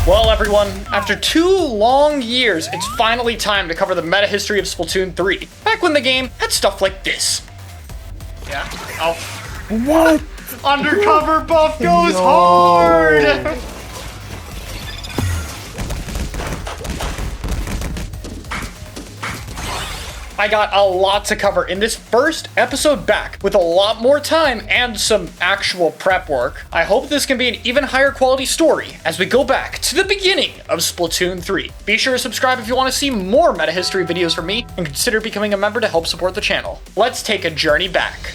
Well, everyone, after 2 long years, it's finally time to cover the meta history of Splatoon 3. Back when the game had stuff like this. Yeah. Oh. What? Undercover buff goes hard! I got a lot to cover in this first episode back, with a lot more time and some actual prep work. I hope this can be an even higher quality story as we go back to the beginning of Splatoon 3. Be sure to subscribe if you want to see more meta history videos from me, and consider becoming a member to help support the channel. Let's take a journey back.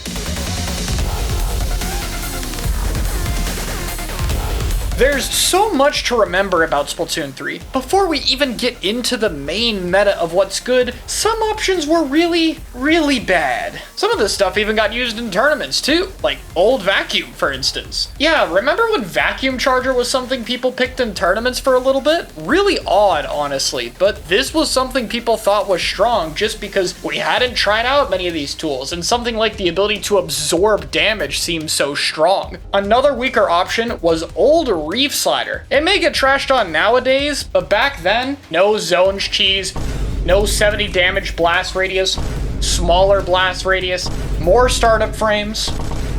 There's so much to remember about Splatoon 3. Before we even get into the main meta of what's good, some options were really, really bad. Some of this stuff even got used in tournaments too, like old Vacuum, for instance. Yeah, remember when Vacuum Charger was something people picked in tournaments for a little bit? Really odd, honestly, but this was something people thought was strong just because we hadn't tried out many of these tools, and something like the ability to absorb damage seemed so strong. Another weaker option was old Reef Slider. It may get trashed on nowadays, but back then, no zones cheese, no 70 damage blast radius, smaller blast radius, more startup frames,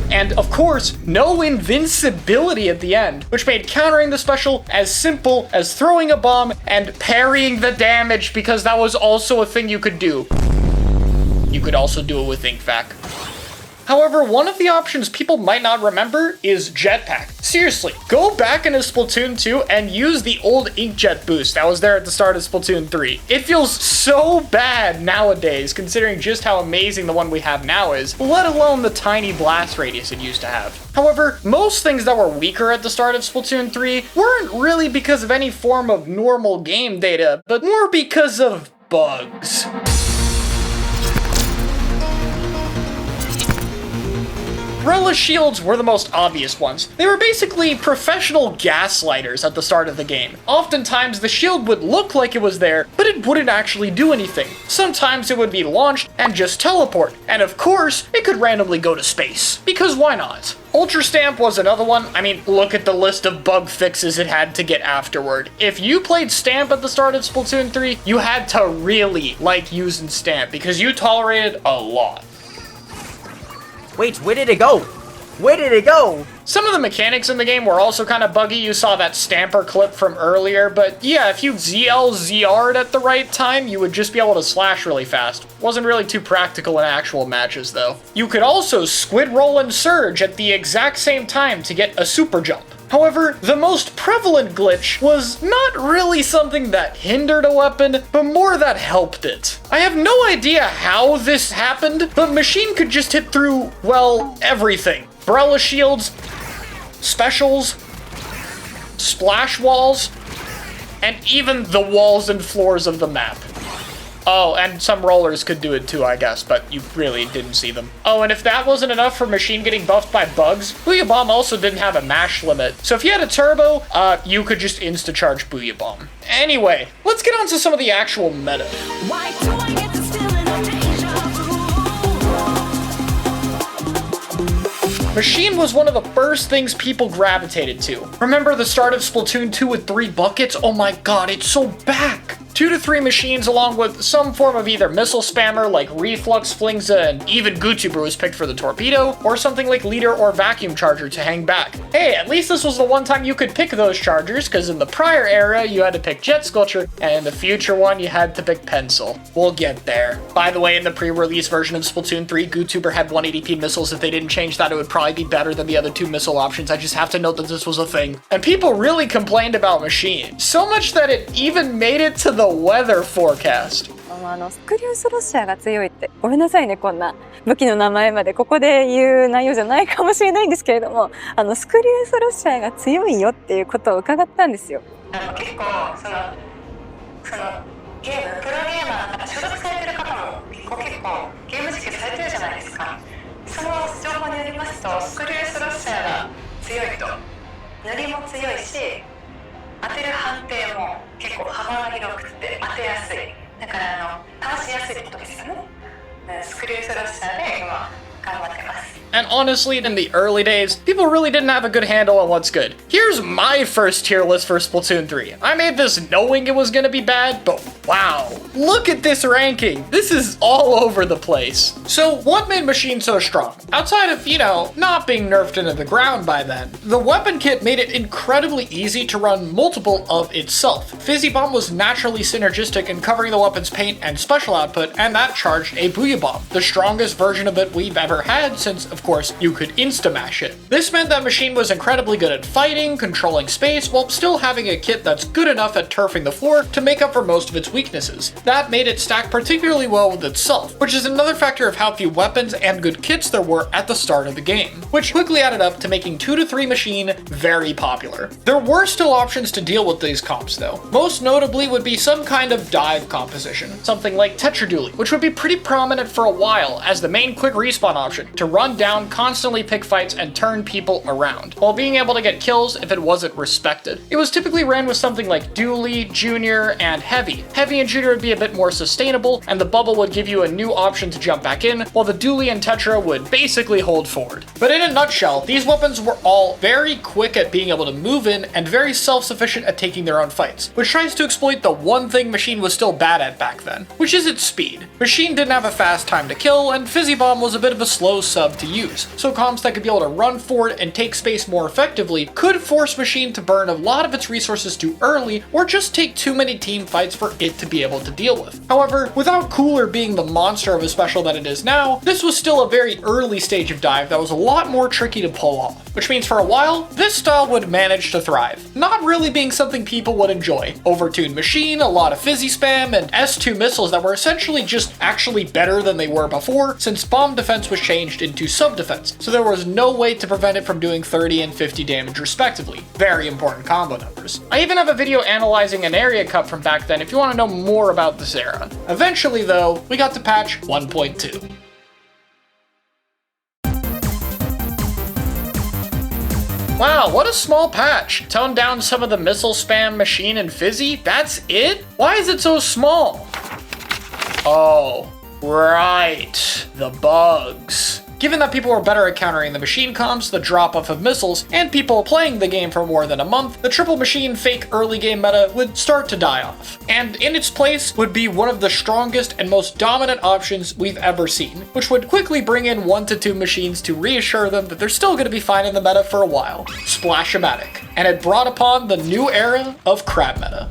and of course, no invincibility at the end, which made countering the special as simple as throwing a bomb and parrying the damage, because that was also a thing you could do. You could also do it with InkVac. However, one of the options people might not remember is Jetpack. Seriously, go back into Splatoon 2 and use the old Inkjet boost that was there at the start of Splatoon 3. It feels so bad nowadays, considering just how amazing the one we have now is, let alone the tiny blast radius it used to have. However, most things that were weaker at the start of Splatoon 3 weren't really because of any form of normal game data, but more because of bugs. Umbrella shields were the most obvious ones. They were basically professional gaslighters at the start of the game. Oftentimes, the shield would look like it was there, but it wouldn't actually do anything. Sometimes it would be launched and just teleport, and of course, it could randomly go to space. Because why not? Ultra Stamp was another one. I mean, look at the list of bug fixes it had to get afterward. If you played Stamp at the start of Splatoon 3, you had to really like using Stamp because you tolerated a lot. Wait, where did it go? Where did it go? Some of the mechanics in the game were also kind of buggy. You saw that Stamper clip from earlier, but yeah, if you ZR'd at the right time, you would just be able to slash really fast. Wasn't really too practical in actual matches, though. You could also squid roll and surge at the exact same time to get a super jump. However, the most prevalent glitch was not really something that hindered a weapon, but more that helped it. I have no idea how this happened, but Machine could just hit through, well, everything. Umbrella shields, specials, splash walls, and even the walls and floors of the map. Oh, and some rollers could do it too, I guess, but you really didn't see them. Oh, and if that wasn't enough for Machine getting buffed by bugs, Booyah Bomb also didn't have a mash limit. So if you had a turbo, you could just insta-charge Booyah Bomb. Anyway, let's get on to some of the actual meta. Why do I get to still in a deja vu? Machine was one of the first things people gravitated to. Remember the start of Splatoon 2 with 3 buckets? Oh my god, it's so back! 2 to 3 machines along with some form of either missile spammer like Reflux, Flingza, and even Gutuber was picked for the torpedo, or something like Leader or Vacuum Charger to hang back. Hey, at least this was the one time you could pick those chargers, because in the prior era you had to pick Jet Sculpture, and in the future one you had to pick Pencil. We'll get there. By the way, in the pre-release version of Splatoon 3, Gutuber had 180p missiles. If they didn't change that, it would probably be better than the other 2 missile options. I just have to note that this was a thing. And people really complained about Machine, so much that it even made it to the weather forecast. スクリュースロッシャーが強いってごめんなさいね、こんな武器の名前までここで言う内容じゃないかもしれないんですけれども、スクリュースロッシャーが強いよっていうことを伺ったんですよ。結構そのゲームプロゲーマーが所属されてる方も結構ゲーム実況されてるじゃないですか。その情報によりますとスクリュースロッシャーが強いと塗りも強いし当てる判定も結構幅が広くて当てやすい。だから倒しやすいってことですよね。スクリュースロッシャーで今頑張ってます。 And honestly, in the early days, people really didn't have a good handle on what's good. Here's my first tier list for Splatoon 3. I made this knowing it was gonna be bad, but wow. Look at this ranking. This is all over the place. So what made Machine so strong? Outside of, not being nerfed into the ground by then, the weapon kit made it incredibly easy to run multiple of itself. Fizzy Bomb was naturally synergistic in covering the weapon's paint and special output, and that charged a Booyah Bomb, the strongest version of it we've ever had since, of course, you could insta-mash it. This meant that Machine was incredibly good at fighting, controlling space, while still having a kit that's good enough at turfing the floor to make up for most of its weaknesses. That made it stack particularly well with itself, which is another factor of how few weapons and good kits there were at the start of the game, which quickly added up to making 2 to 3 Machine very popular. There were still options to deal with these comps though. Most notably would be some kind of dive composition, something like Tetradually, which would be pretty prominent for a while as the main quick respawn option to run down, constantly pick fights, and turn people around, while being able to get kills if it wasn't respected. It was typically ran with something like Dually, Junior, and Heavy. Heavy and Junior would be a bit more sustainable, and the bubble would give you a new option to jump back in, while the Dually and Tetra would basically hold forward. But in a nutshell, these weapons were all very quick at being able to move in and very self-sufficient at taking their own fights, which tries to exploit the one thing Machine was still bad at back then, which is its speed. Machine didn't have a fast time to kill, and Fizzy Bomb was a bit of a slow sub to use, so comps that could be able to run forward and take space more effectively could force Machine to burn a lot of its resources too early, or just take too many team fights for it to be able to deal with. However, without Cooler being the monster of a special that it is now, this was still a very early stage of dive that was a lot more tricky to pull off, which means for a while, this style would manage to thrive, not really being something people would enjoy. Overtuned Machine, a lot of fizzy spam, and S2 missiles that were essentially just actually better than they were before, since bomb defense was changed into sub defense, so there was no way to prevent it from doing 30 and 50 damage respectively. Very important combo numbers. I even have a video analyzing an area cut from back then if you want to know more about this era. Eventually though, we got to patch 1.2. Wow, what a small patch. Toned down some of the missile spam, Machine, and Fizzy? That's it? Why is it so small? Oh, right. The bugs. Given that people were better at countering the Machine comps, the drop-off of missiles, and people playing the game for more than a month, the triple Machine fake early game meta would start to die off. And in its place would be one of the strongest and most dominant options we've ever seen, which would quickly bring in 1 to 2 Machines to reassure them that they're still going to be fine in the meta for a while. Splash-O-Matic. And it brought upon the new era of crab meta.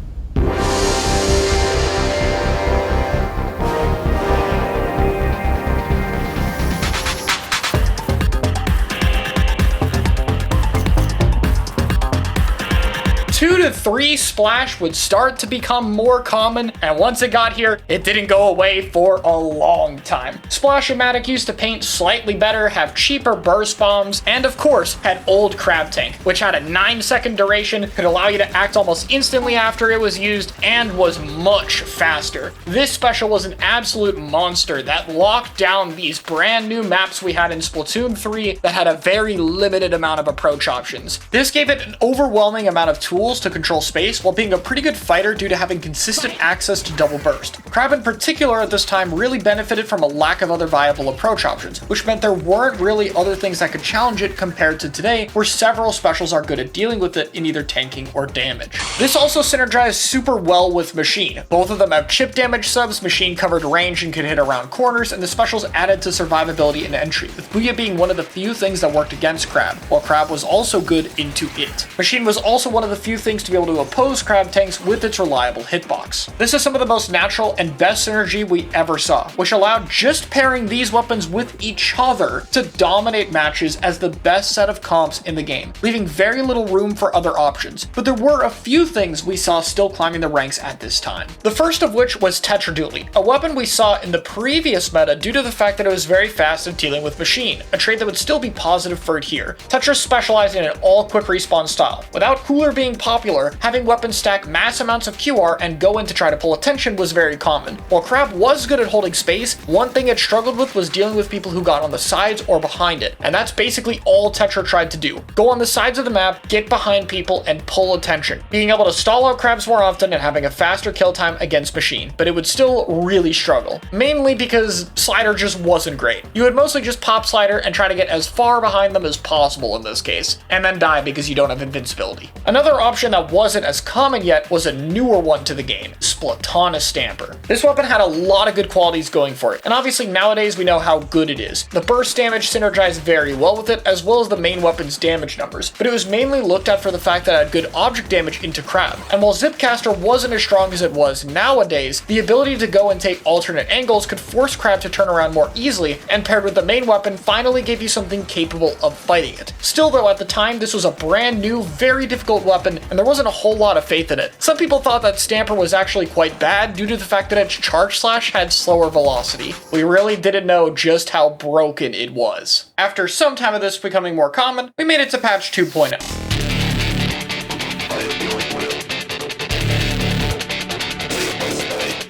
Two to 3 splash would start to become more common, and once it got here, it didn't go away for a long time. Splash-O-Matic used to paint slightly better, have cheaper burst bombs, and of course, had old Crab Tank, which had a 9-second duration, could allow you to act almost instantly after it was used, and was much faster. This special was an absolute monster that locked down these brand new maps we had in Splatoon 3 that had a very limited amount of approach options. This gave it an overwhelming amount of tools to control space while being a pretty good fighter due to having consistent access to double burst. Crab in particular at this time really benefited from a lack of other viable approach options, which meant there weren't really other things that could challenge it compared to today, where several specials are good at dealing with it in either tanking or damage. This also synergized super well with Machine. Both of them have chip damage subs, Machine covered range and could hit around corners, and the specials added to survivability and entry, with Booyah being one of the few things that worked against Crab, while Crab was also good into it. Machine was also one of the few things to be able to oppose crab tanks with its reliable hitbox. This is some of the most natural and best synergy we ever saw, which allowed just pairing these weapons with each other to dominate matches as the best set of comps in the game, leaving very little room for other options. But there were a few things we saw still climbing the ranks at this time. The first of which was Tetradually, a weapon we saw in the previous meta due to the fact that it was very fast at dealing with Machine, a trait that would still be positive for it here. Tetra specialized in an all quick respawn style. Without Cooler being popular regular, having weapons stack mass amounts of QR and go in to try to pull attention was very common. While Crab was good at holding space, one thing it struggled with was dealing with people who got on the sides or behind it, and that's basically all Tetra tried to do. Go on the sides of the map, get behind people, and pull attention, being able to stall out Crabs more often and having a faster kill time against Machine, but it would still really struggle, mainly because Slider just wasn't great. You would mostly just pop Slider and try to get as far behind them as possible in this case, and then die because you don't have invincibility. Another option that wasn't as common yet was a newer one to the game, Splatoon Stamper. This weapon had a lot of good qualities going for it, and obviously nowadays we know how good it is. The burst damage synergized very well with it, as well as the main weapon's damage numbers, but it was mainly looked at for the fact that it had good object damage into Crab. And while Zipcaster wasn't as strong as it was nowadays, the ability to go and take alternate angles could force Crab to turn around more easily, and paired with the main weapon finally gave you something capable of fighting it. Still though, at the time this was a brand new, very difficult weapon, and there wasn't a whole lot of faith in it. Some people thought that Stamper was actually quite bad due to the fact that its charge slash had slower velocity. We really didn't know just how broken it was. After some time of this becoming more common, we made it to patch 2.0.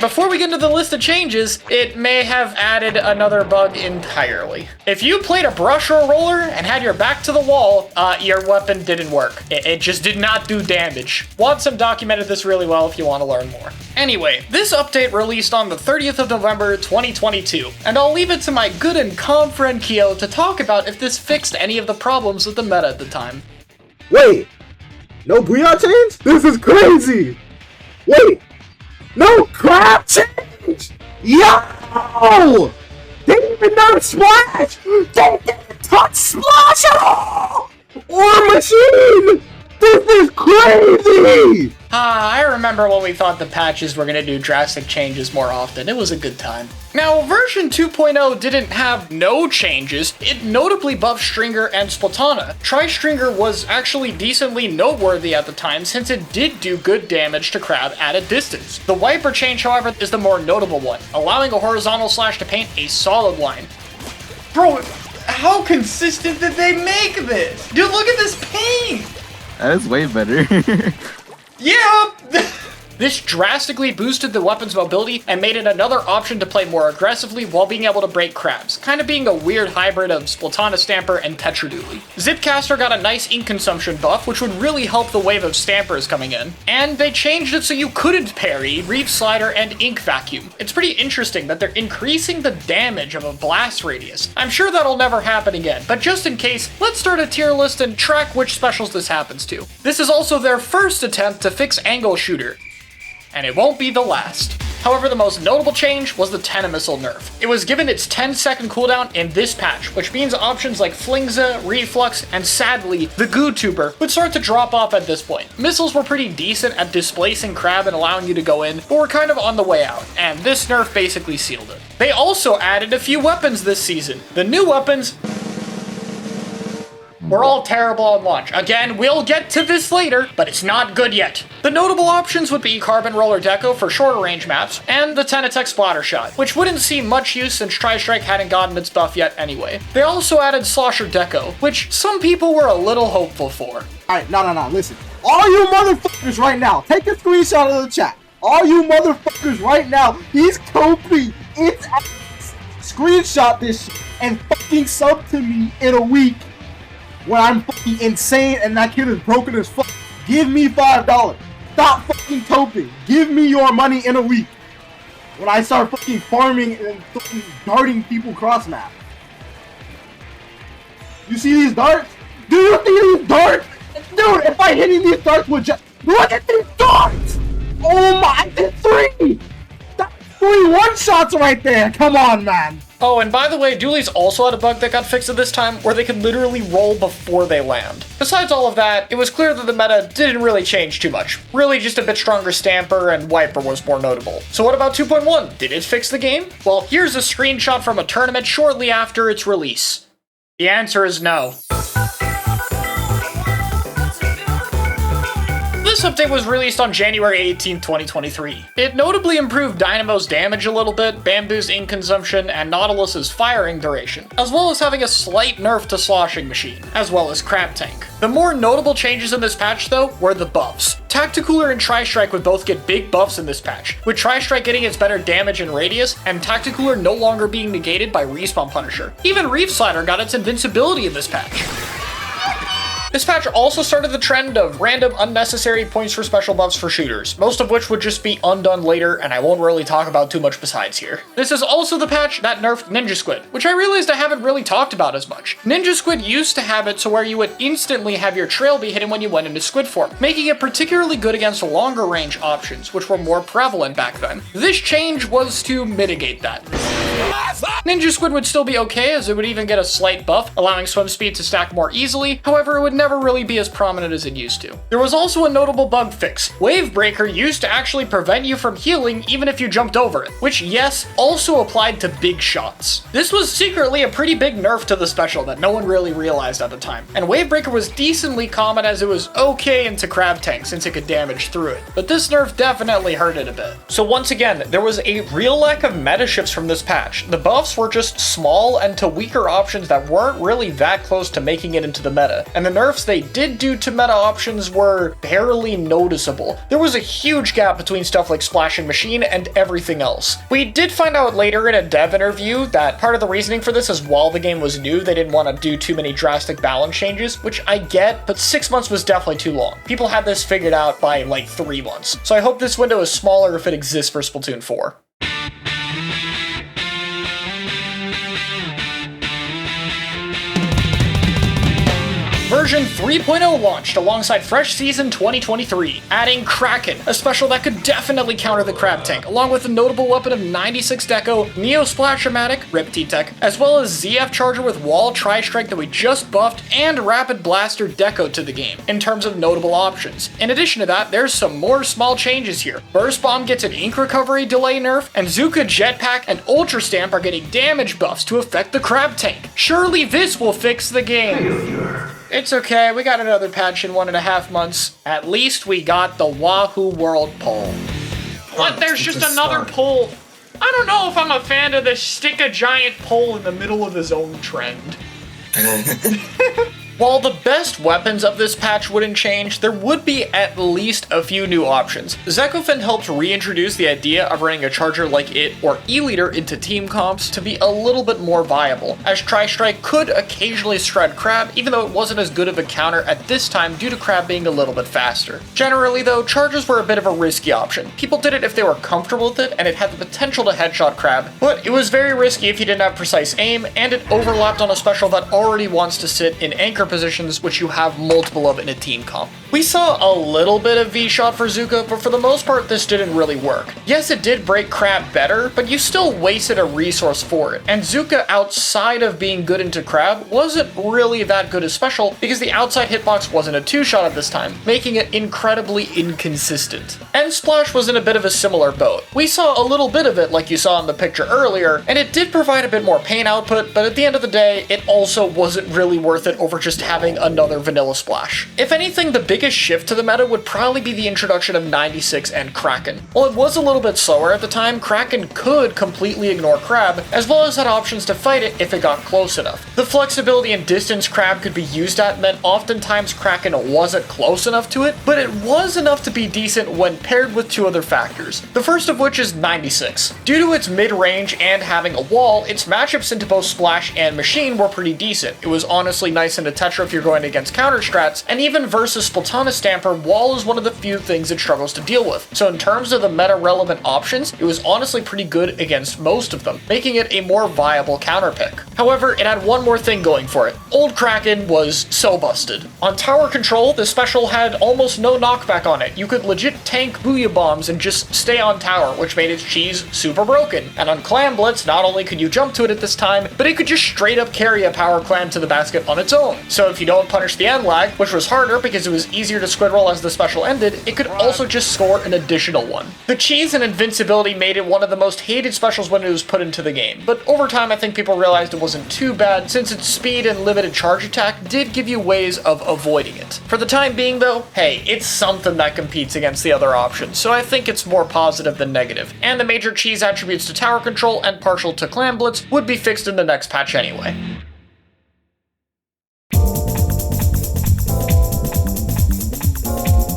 Before we get into the list of changes, it may have added another bug entirely. If you played a brush or a roller and had your back to the wall, your weapon didn't work. It just did not do damage. Watsum documented this really well if you want to learn more. Anyway, this update released on the 30th of November 2022, and I'll leave it to my good and calm friend Kyo to talk about if this fixed any of the problems with the meta at the time. Wait! No Booyah change? This is crazy! Wait! No Crab change! Yo! They didn't even nerf Splash! They didn't touch Splash at all! Or Machine! This is crazy! I remember when we thought the patches were gonna do drastic changes more often. It was a good time. Now, version 2.0 didn't have no changes. It notably buffed Stringer and Splatana. Tri-Stringer was actually decently noteworthy at the time since it did do good damage to Crab at a distance. The Wiper change, however, is the more notable one, allowing a horizontal slash to paint a solid line. Bro, how consistent did they make this? Dude, look at this paint! That is way better. Yeah! This drastically boosted the weapon's mobility and made it another option to play more aggressively while being able to break Crabs, kind of being a weird hybrid of Splatana Stamper and Tetradooley. Zipcaster got a nice ink consumption buff, which would really help the wave of Stampers coming in, and they changed it so you couldn't parry Reef Slider and Ink Vacuum. It's pretty interesting that they're increasing the damage of a blast radius. I'm sure that'll never happen again, but just in case, let's start a tier list and track which specials this happens to. This is also their first attempt to fix Angle Shooter, and it won't be the last. However, the most notable change was the Tenemissile nerf. It was given its 10-second cooldown in this patch, which means options like Flingza, Reflux, and sadly, the Goo Tuber would start to drop off at this point. Missiles were pretty decent at displacing Crab and allowing you to go in, but were kind of on the way out, and this nerf basically sealed it. They also added a few weapons this season. The new weapons were all terrible on launch. Again, we'll get to this later, but it's not good yet. The notable options would be Carbon Roller Deco for shorter range maps, and the Tenatech Splatter Shot, which wouldn't see much use since Tri-Strike hadn't gotten its buff yet anyway. They also added Slosher Deco, which some people were a little hopeful for. Alright, no, listen. All you motherfuckers right now, take a screenshot of the chat. All you motherfuckers right now, he's coping its ass. Screenshot this shit and fucking sub to me in a week when I'm fucking insane and that kid is broken as fuck. Give me $5. Stop fucking coping. Give me your money in a week when I start fucking farming and fucking darting people cross map. You see these darts? Do you see these darts? Dude, if I hitting these darts with just look at these darts! Oh my, I did 3! That's 3 one-shots right there! Come on, man! Oh, and by the way, Dooley's also had a bug that got fixed at this time where they could literally roll before they land. Besides all of that, it was clear that the meta didn't really change too much. Really just a bit stronger Stamper and Wiper was more notable. So what about 2.1? Did it fix the game? Well, here's a screenshot from a tournament shortly after its release. The answer is no. This update was released on January 18, 2023. It notably improved Dynamo's damage a little bit, Bamboo's ink consumption, and Nautilus's firing duration, as well as having a slight nerf to Sloshing Machine, as well as Crab Tank. The more notable changes in this patch, though, were the buffs. Tacticooler and Tri-Strike would both get big buffs in this patch, with Tri-Strike getting its better damage and radius, and Tacticooler no longer being negated by Respawn Punisher. Even Reef Slider got its invincibility in this patch. This patch also started the trend of random unnecessary points for special buffs for shooters, most of which would just be undone later, and I won't really talk about too much besides here. This is also the patch that nerfed Ninja Squid, which I realized I haven't really talked about as much. Ninja Squid used to have it so where you would instantly have your trail be hidden when you went into squid form, making it particularly good against longer range options, which were more prevalent back then. This change was to mitigate that. Ninja Squid would still be okay, as it would even get a slight buff, allowing swim speed to stack more easily. However, it would never really be as prominent as it used to. There was also a notable bug fix. Wave Breaker used to actually prevent you from healing even if you jumped over it, which, yes, also applied to big shots. This was secretly a pretty big nerf to the special that no one really realized at the time, and Wave Breaker was decently common as it was okay into Crab Tank since it could damage through it, but this nerf definitely hurt it a bit. So once again, there was a real lack of meta shifts from this patch. The buffs were just small and to weaker options that weren't really that close to making it into the meta, and the nerfs they did do to meta options were barely noticeable. There was a huge gap between stuff like Splashing Machine and everything else. We did find out later in a dev interview that part of the reasoning for this is while the game was new, they didn't want to do too many drastic balance changes, which I get, but 6 months was definitely too long. People had this figured out by like 3 months, so I hope this window is smaller if it exists for Splatoon 4. Version 3.0 launched alongside Fresh Season 2023, adding Kraken, a special that could definitely counter the Crab Tank, along with a notable weapon of 96 Deco, Neo Splash-O-Matic, Rip T-Tech, as well as ZF Charger with Wall Tri-Strike that we just buffed, and Rapid Blaster Deco to the game, in terms of notable options. In addition to that, there's some more small changes here. Burst Bomb gets an ink recovery delay nerf, and Zuka Jetpack and Ultra Stamp are getting damage buffs to affect the Crab Tank. Surely this will fix the game. It's okay, we got another patch in 1.5 months. At least we got the Wahoo World poll. What? There's just another poll. I don't know if I'm a fan of the stick a giant pole in the middle of the zone trend. While the best weapons of this patch wouldn't change, there would be at least a few new options. Zekofin helped reintroduce the idea of running a charger like it or E-Leader into team comps to be a little bit more viable, as Tri-Strike could occasionally shred Crab, even though it wasn't as good of a counter at this time due to Crab being a little bit faster. Generally though, chargers were a bit of a risky option. People did it if they were comfortable with it and it had the potential to headshot Crab, but it was very risky if you didn't have precise aim, and it overlapped on a special that already wants to sit in anchor positions, which you have multiple of in a team comp. We saw a little bit of V-Shot for Zuka, but for the most part this didn't really work. Yes, it did break Crab better, but you still wasted a resource for it, and Zuka outside of being good into Crab wasn't really that good as special because the outside hitbox wasn't a 2-shot at this time, making it incredibly inconsistent. And Splash was in a bit of a similar boat. We saw a little bit of it like you saw in the picture earlier, and it did provide a bit more pain output, but at the end of the day, it also wasn't really worth it over just having another vanilla Splash. If anything, the biggest shift to the meta would probably be the introduction of 96 and Kraken. While it was a little bit slower at the time, Kraken could completely ignore Crab, as well as had options to fight it if it got close enough. The flexibility and distance Crab could be used at meant oftentimes Kraken wasn't close enough to it, but it was enough to be decent when paired with 2 other factors. The first of which is 96. Due to its mid-range and having a wall, its matchups into both Splash and Machine were pretty decent. It was honestly nice into Tetra if you're going against counter strats, and even versus Splatana Stamper, wall is one of the few things it struggles to deal with. So in terms of the meta-relevant options, it was honestly pretty good against most of them, making it a more viable counter pick. However, it had one more thing going for it. Old Kraken was so busted. On tower control, the special had almost no knockback on it. You could legit tank Booyah Bombs and just stay on tower, which made its cheese super broken. And on Clam Blitz, not only could you jump to it at this time, but it could just straight up carry a power clam to the basket on its own. So if you don't punish the end lag, which was harder because it was easier to squid roll as the special ended, it could also just score an additional one. The cheese and invincibility made it one of the most hated specials when it was put into the game, but over time I think people realized it wasn't too bad since its speed and limited charge attack did give you ways of avoiding it. For the time being though, hey, it's something that competes against the other options, so I think it's more positive than negative, and the major cheese attributes to tower control and partial to Clam Blitz would be fixed in the next patch anyway.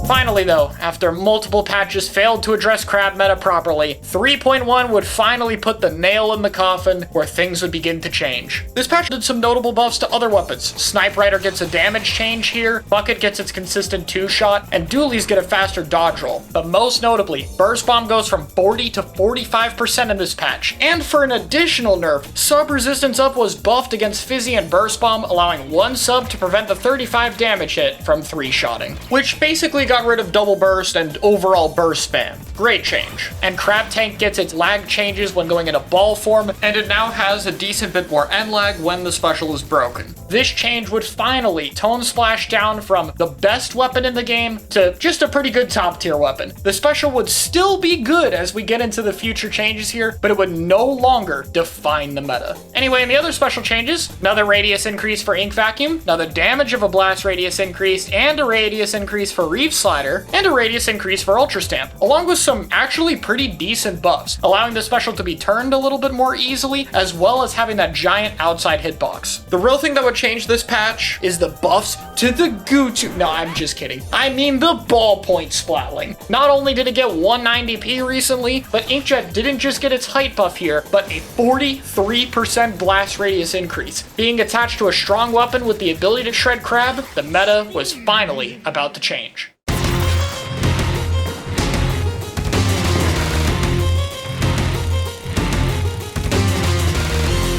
Finally though, after multiple patches failed to address crab meta properly, 3.1 would finally put the nail in the coffin where things would begin to change. This patch did some notable buffs to other weapons. Snipe Rider gets a damage change here, Bucket gets its consistent 2-shot, and dualies get a faster dodge roll. But most notably, Burst Bomb goes from 40 to 45% in this patch. And for an additional nerf, sub resistance up was buffed against Fizzy and Burst Bomb, allowing one sub to prevent the 35 damage hit from 3-shotting, which basically got rid of double burst and overall burst spam. Great change. And Crab Tank gets its lag changes when going into ball form, and it now has a decent bit more end lag when the special is broken. This change would finally tone Splash down from the best weapon in the game to just a pretty good top tier weapon. The special would still be good as we get into the future changes here, but it would no longer define the meta. Anyway, in the other special changes, another radius increase for Ink Vacuum, another damage of a blast radius increase, and a radius increase for Reef Slider, and a radius increase for Ultra Stamp, along with some actually pretty decent buffs, allowing the special to be turned a little bit more easily, as well as having that giant outside hitbox. The real thing that would change this patch is the buffs to the Gutu. No, I'm just kidding. I mean the ballpoint Splatling. Not only did it get 190p recently, but Inkjet didn't just get its height buff here, but a 43% blast radius increase. Being attached to a strong weapon with the ability to shred crab, the meta was finally about to change.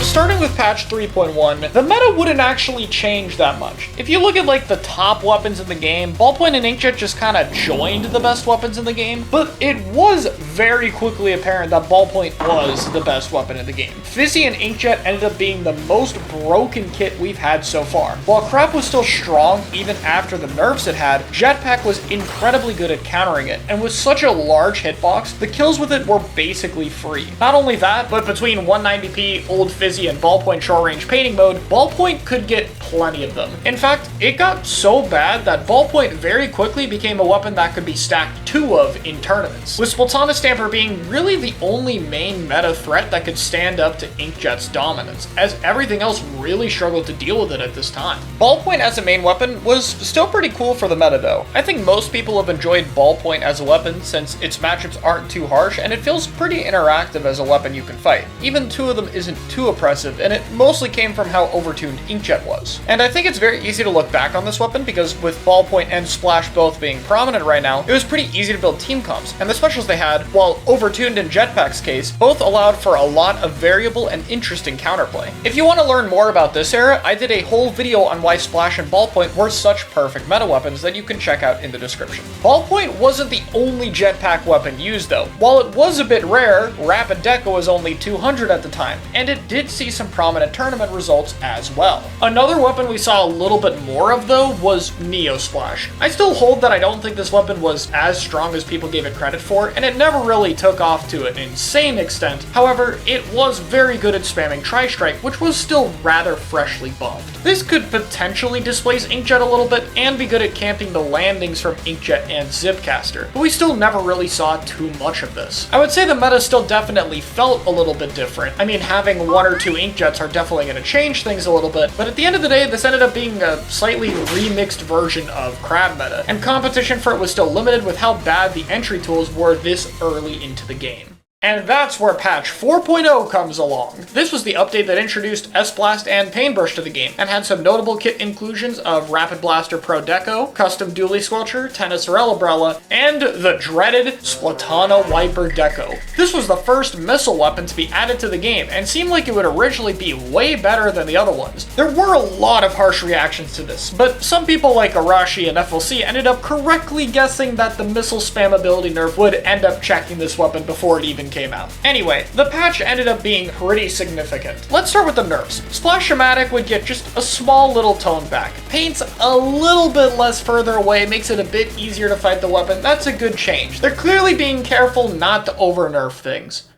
Starting with patch 3.1, the meta wouldn't actually change that much. If you look at like the top weapons in the game, Ballpoint and Inkjet just kind of joined the best weapons in the game, but it was very quickly apparent that Ballpoint was the best weapon in the game. Fizzy and Inkjet ended up being the most broken kit we've had so far. While Crab was still strong even after the nerfs it had, Jetpack was incredibly good at countering it, and with such a large hitbox, the kills with it were basically free. Not only that, but between 190p, Old Fizzy, and Ballpoint short range painting mode, Ballpoint could get plenty of them. In fact, it got so bad that Ballpoint very quickly became a weapon that could be stacked 2 of in tournaments, with Splatana Stamper being really the only main meta threat that could stand up to Inkjet's dominance, as everything else really struggled to deal with it at this time. Ballpoint as a main weapon was still pretty cool for the meta though. I think most people have enjoyed Ballpoint as a weapon since its matchups aren't too harsh and it feels pretty interactive as a weapon you can fight. Even 2 of them isn't too oppressive, and it mostly came from how overtuned Inkjet was. And I think it's very easy to look back on this weapon because with Ballpoint and Splash both being prominent right now, it was pretty easy to build team comps, and the specials they had, while overtuned in Jetpack's case, both allowed for a lot of variable and interesting counterplay. If you want to learn more about this era, I did a whole video on why Splash and Ballpoint were such perfect meta weapons that you can check out in the description. Ballpoint wasn't the only Jetpack weapon used though. While it was a bit rare, Rapid Deco was only 200 at the time, and it did see some prominent tournament results as well. Another weapon we saw a little bit more of though was Neo Splash. I still hold that I don't think this weapon was as strong as people gave it credit for, and it never really took off to an insane extent. However, it was very good at spamming Tri-Strike, which was still rather freshly buffed. This could potentially displace Inkjet a little bit and be good at camping the landings from Inkjet and Zipcaster, but we still never really saw too much of this. I would say the meta still definitely felt a little bit different. I mean, having 1 or 2 Inkjets are definitely going to change things a little bit, but at the end of the day, this ended up being a slightly remixed version of Crab meta, and competition for it was still limited with how bad the entry tools were this early into the game. And that's where patch 4.0 comes along. This was the update that introduced S-Blast and Paintbrush to the game, and had some notable kit inclusions of Rapid Blaster Pro Deco, Custom Dually Squelcher, Tennis Umbrella, and the dreaded Splatana Wiper Deco. This was the first missile weapon to be added to the game, and seemed like it would originally be way better than the other ones. There were a lot of harsh reactions to this, but some people like Arashi and FLC ended up correctly guessing that the missile spam ability nerf would end up checking this weapon before it even came out. Anyway, the patch ended up being pretty significant. Let's start with the nerfs. Splash-O-Matic would get just a small little tone back. Paint's a little bit less further away, makes it a bit easier to fight the weapon. That's a good change. They're clearly being careful not to over-nerf things.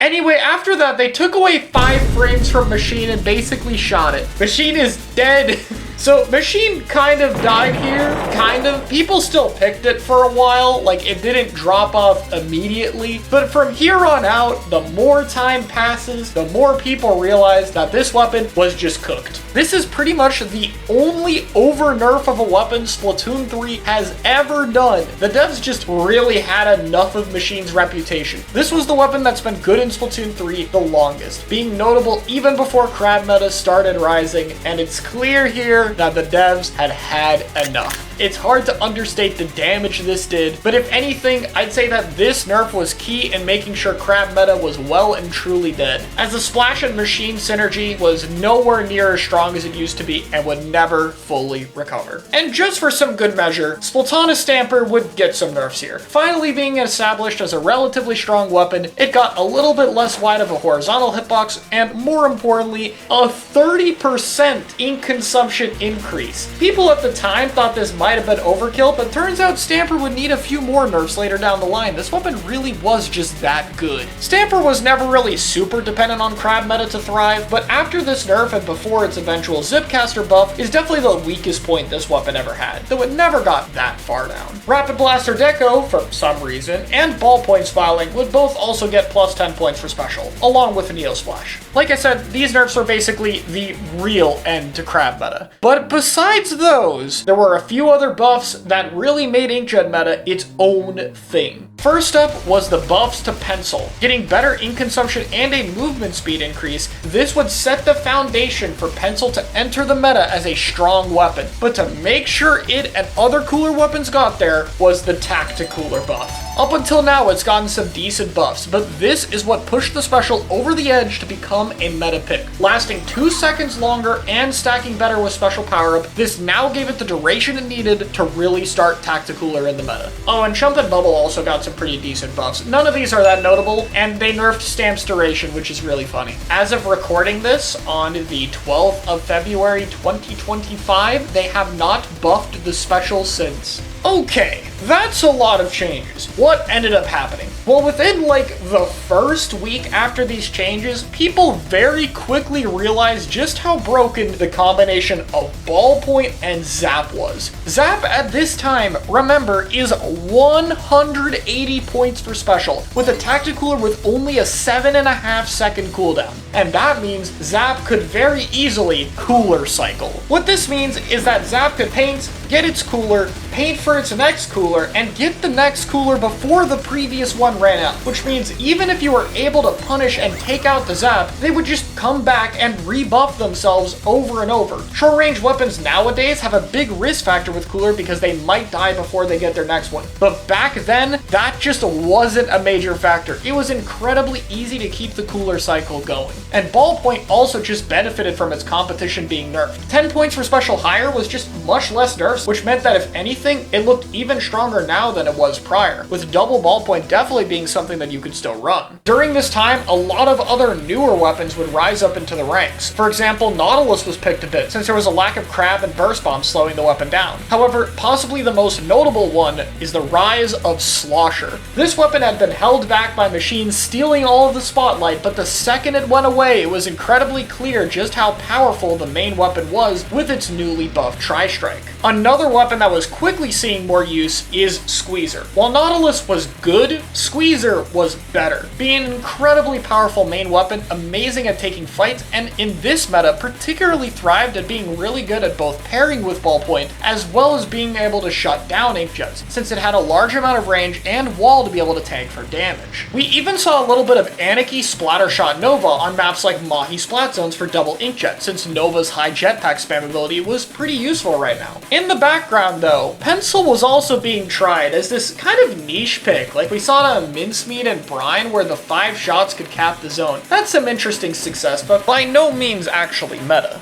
Anyway, after that, they took away 5 frames from Machine and basically shot it. Machine is dead. So Machine kind of died here, kind of. People still picked it for a while, like it didn't drop off immediately. But from here on out, the more time passes, the more people realize that this weapon was just cooked. This is pretty much the only over nerf of a weapon Splatoon 3 has ever done. The devs just really had enough of Machine's reputation. This was the weapon that's been good in Splatoon 3 the longest, being notable even before crab meta started rising, and it's clear here that the devs had had enough. It's hard to understate the damage this did, but if anything, I'd say that this nerf was key in making sure crab meta was well and truly dead, as the Splash and Machine synergy was nowhere near as strong as it used to be and would never fully recover. And just for some good measure, Splatana Stamper would get some nerfs here. Finally being established as a relatively strong weapon, it got a little bit less wide of a horizontal hitbox, and more importantly, a 30% ink consumption increase. People at the time thought this might have been overkill, but turns out Stamper would need a few more nerfs later down the line. This weapon really was just that good. Stamper was never really super dependent on crab meta to thrive, but after this nerf and before its eventual Zipcaster buff is definitely the weakest point this weapon ever had, though it never got that far down. Rapid Blaster Deco, for some reason, and Ballpoint Spiraling would both also get plus 10 points for special, along with Neo Splash. Like I said, these nerfs were basically the real end to crab meta. But besides those, there were a few other buffs that really made Inkjet meta its own thing. First up was the buffs to Pencil. Getting better ink consumption and a movement speed increase, this would set the foundation for Pencil to enter the meta as a strong weapon. But to make sure it and other cooler weapons got there was the Tacticooler buff. Up until now, it's gotten some decent buffs, but this is what pushed the special over the edge to become a meta pick. Lasting 2 seconds longer and stacking better with special power-up, this now gave it the duration it needed to really start Tacticooler in the meta. Oh, and Chump and Bubble also got some pretty decent buffs. None of these are that notable, and they nerfed Stamp's duration, which is really funny. As of recording this, on the 12th of February 2025, they have not buffed the special since. Okay, that's a lot of changes. What ended up happening? Well, within like the first week after these changes, people very quickly realized just how broken the combination of Ballpoint and Zap was. Zap at this time, remember, is 180 points for special, with a Tacticooler with only a 7.5 second cooldown. And that means Zap could very easily cooler cycle. What this means is that Zap could paint, get its cooler, paint for its next cooler, and get the next cooler before the previous one ran out, which means even if you were able to punish and take out the Zap, they would just come back and rebuff themselves over and over. Short range weapons nowadays have a big risk factor with cooler because they might die before they get their next one, but back then, that just wasn't a major factor. It was incredibly easy to keep the cooler cycle going. And Ballpoint also just benefited from its competition being nerfed. 10 points for special higher was just much less nerfs, which meant that if anything, it looked even stronger now than it was prior, with double Ballpoint definitely being something that you could still run. During this time, a lot of other newer weapons would rise up into the ranks. For example, Nautilus was picked a bit, since there was a lack of Crab and Burst Bomb slowing the weapon down. However, possibly the most notable one is the rise of Slosher. This weapon had been held back by machines stealing all of the spotlight, but the second it went away, it was incredibly clear just how powerful the main weapon was with its newly buffed Tri-Strike. Another weapon that was quickly seeing more use is Squeezer. While Nautilus was good, Squeezer was better. Being an incredibly powerful main weapon, amazing at taking fights, and in this meta particularly thrived at being really good at both pairing with Ballpoint as well as being able to shut down Inkjets, since it had a large amount of range and wall to be able to tank for damage. We even saw a little bit of Anarchy Splattershot Nova on maps like Mahi Splat Zones for double Inkjet, since Nova's high jetpack spammability was pretty useful right now. In the background though, Pencil was also being tried as this kind of niche pick, like we saw it on Mincemeat and Brine where the 5 shots could cap the zone. That's some interesting success, but by no means actually meta.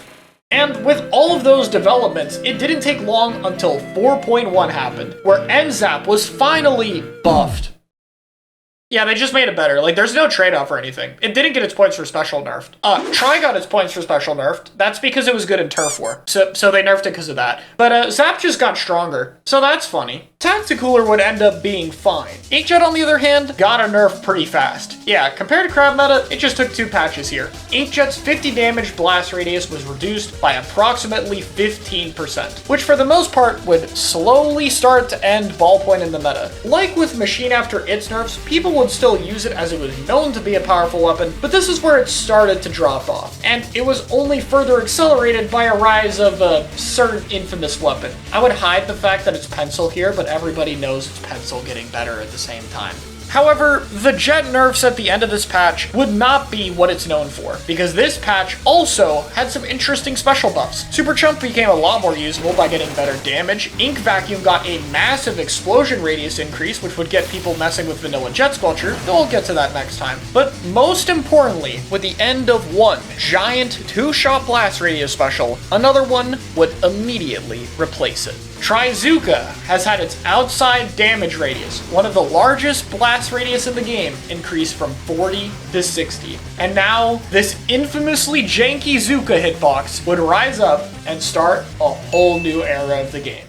And with all of those developments, it didn't take long until 4.1 happened, where NZAP was finally buffed. Yeah, they just made it better. Like, there's no trade-off or anything. It didn't get its points for special nerfed. Try got its points for special nerfed. That's because it was good in Turf War. So they nerfed it because of that. But Zap just got stronger. So that's funny. Tacticooler would end up being fine. Inkjet, on the other hand, got a nerf pretty fast. Yeah, compared to Crab meta, it just took 2 patches here. Inkjet's 50 damage blast radius was reduced by approximately 15%, which for the most part would slowly start to end ballpoint in the meta. Like with Machine after its nerfs, people would still use it as it was known to be a powerful weapon, but this is where it started to drop off, and it was only further accelerated by a rise of a certain infamous weapon. I would hide the fact that it's Pencil here, but everybody knows it's Pencil getting better at the same time. However, the jet nerfs at the end of this patch would not be what it's known for, because this patch also had some interesting special buffs. Super Chump became a lot more usable by getting better damage. Ink Vacuum got a massive explosion radius increase, which would get people messing with vanilla Jet Squelcher. We'll get to that next time. But most importantly, with the end of one giant 2-shot blast radius special, another one would immediately replace it. Trizooka has had its outside damage radius, one of the largest blast radius in the game, increase from 40 to 60. And now, this infamously janky Zuka hitbox would rise up and start a whole new era of the game.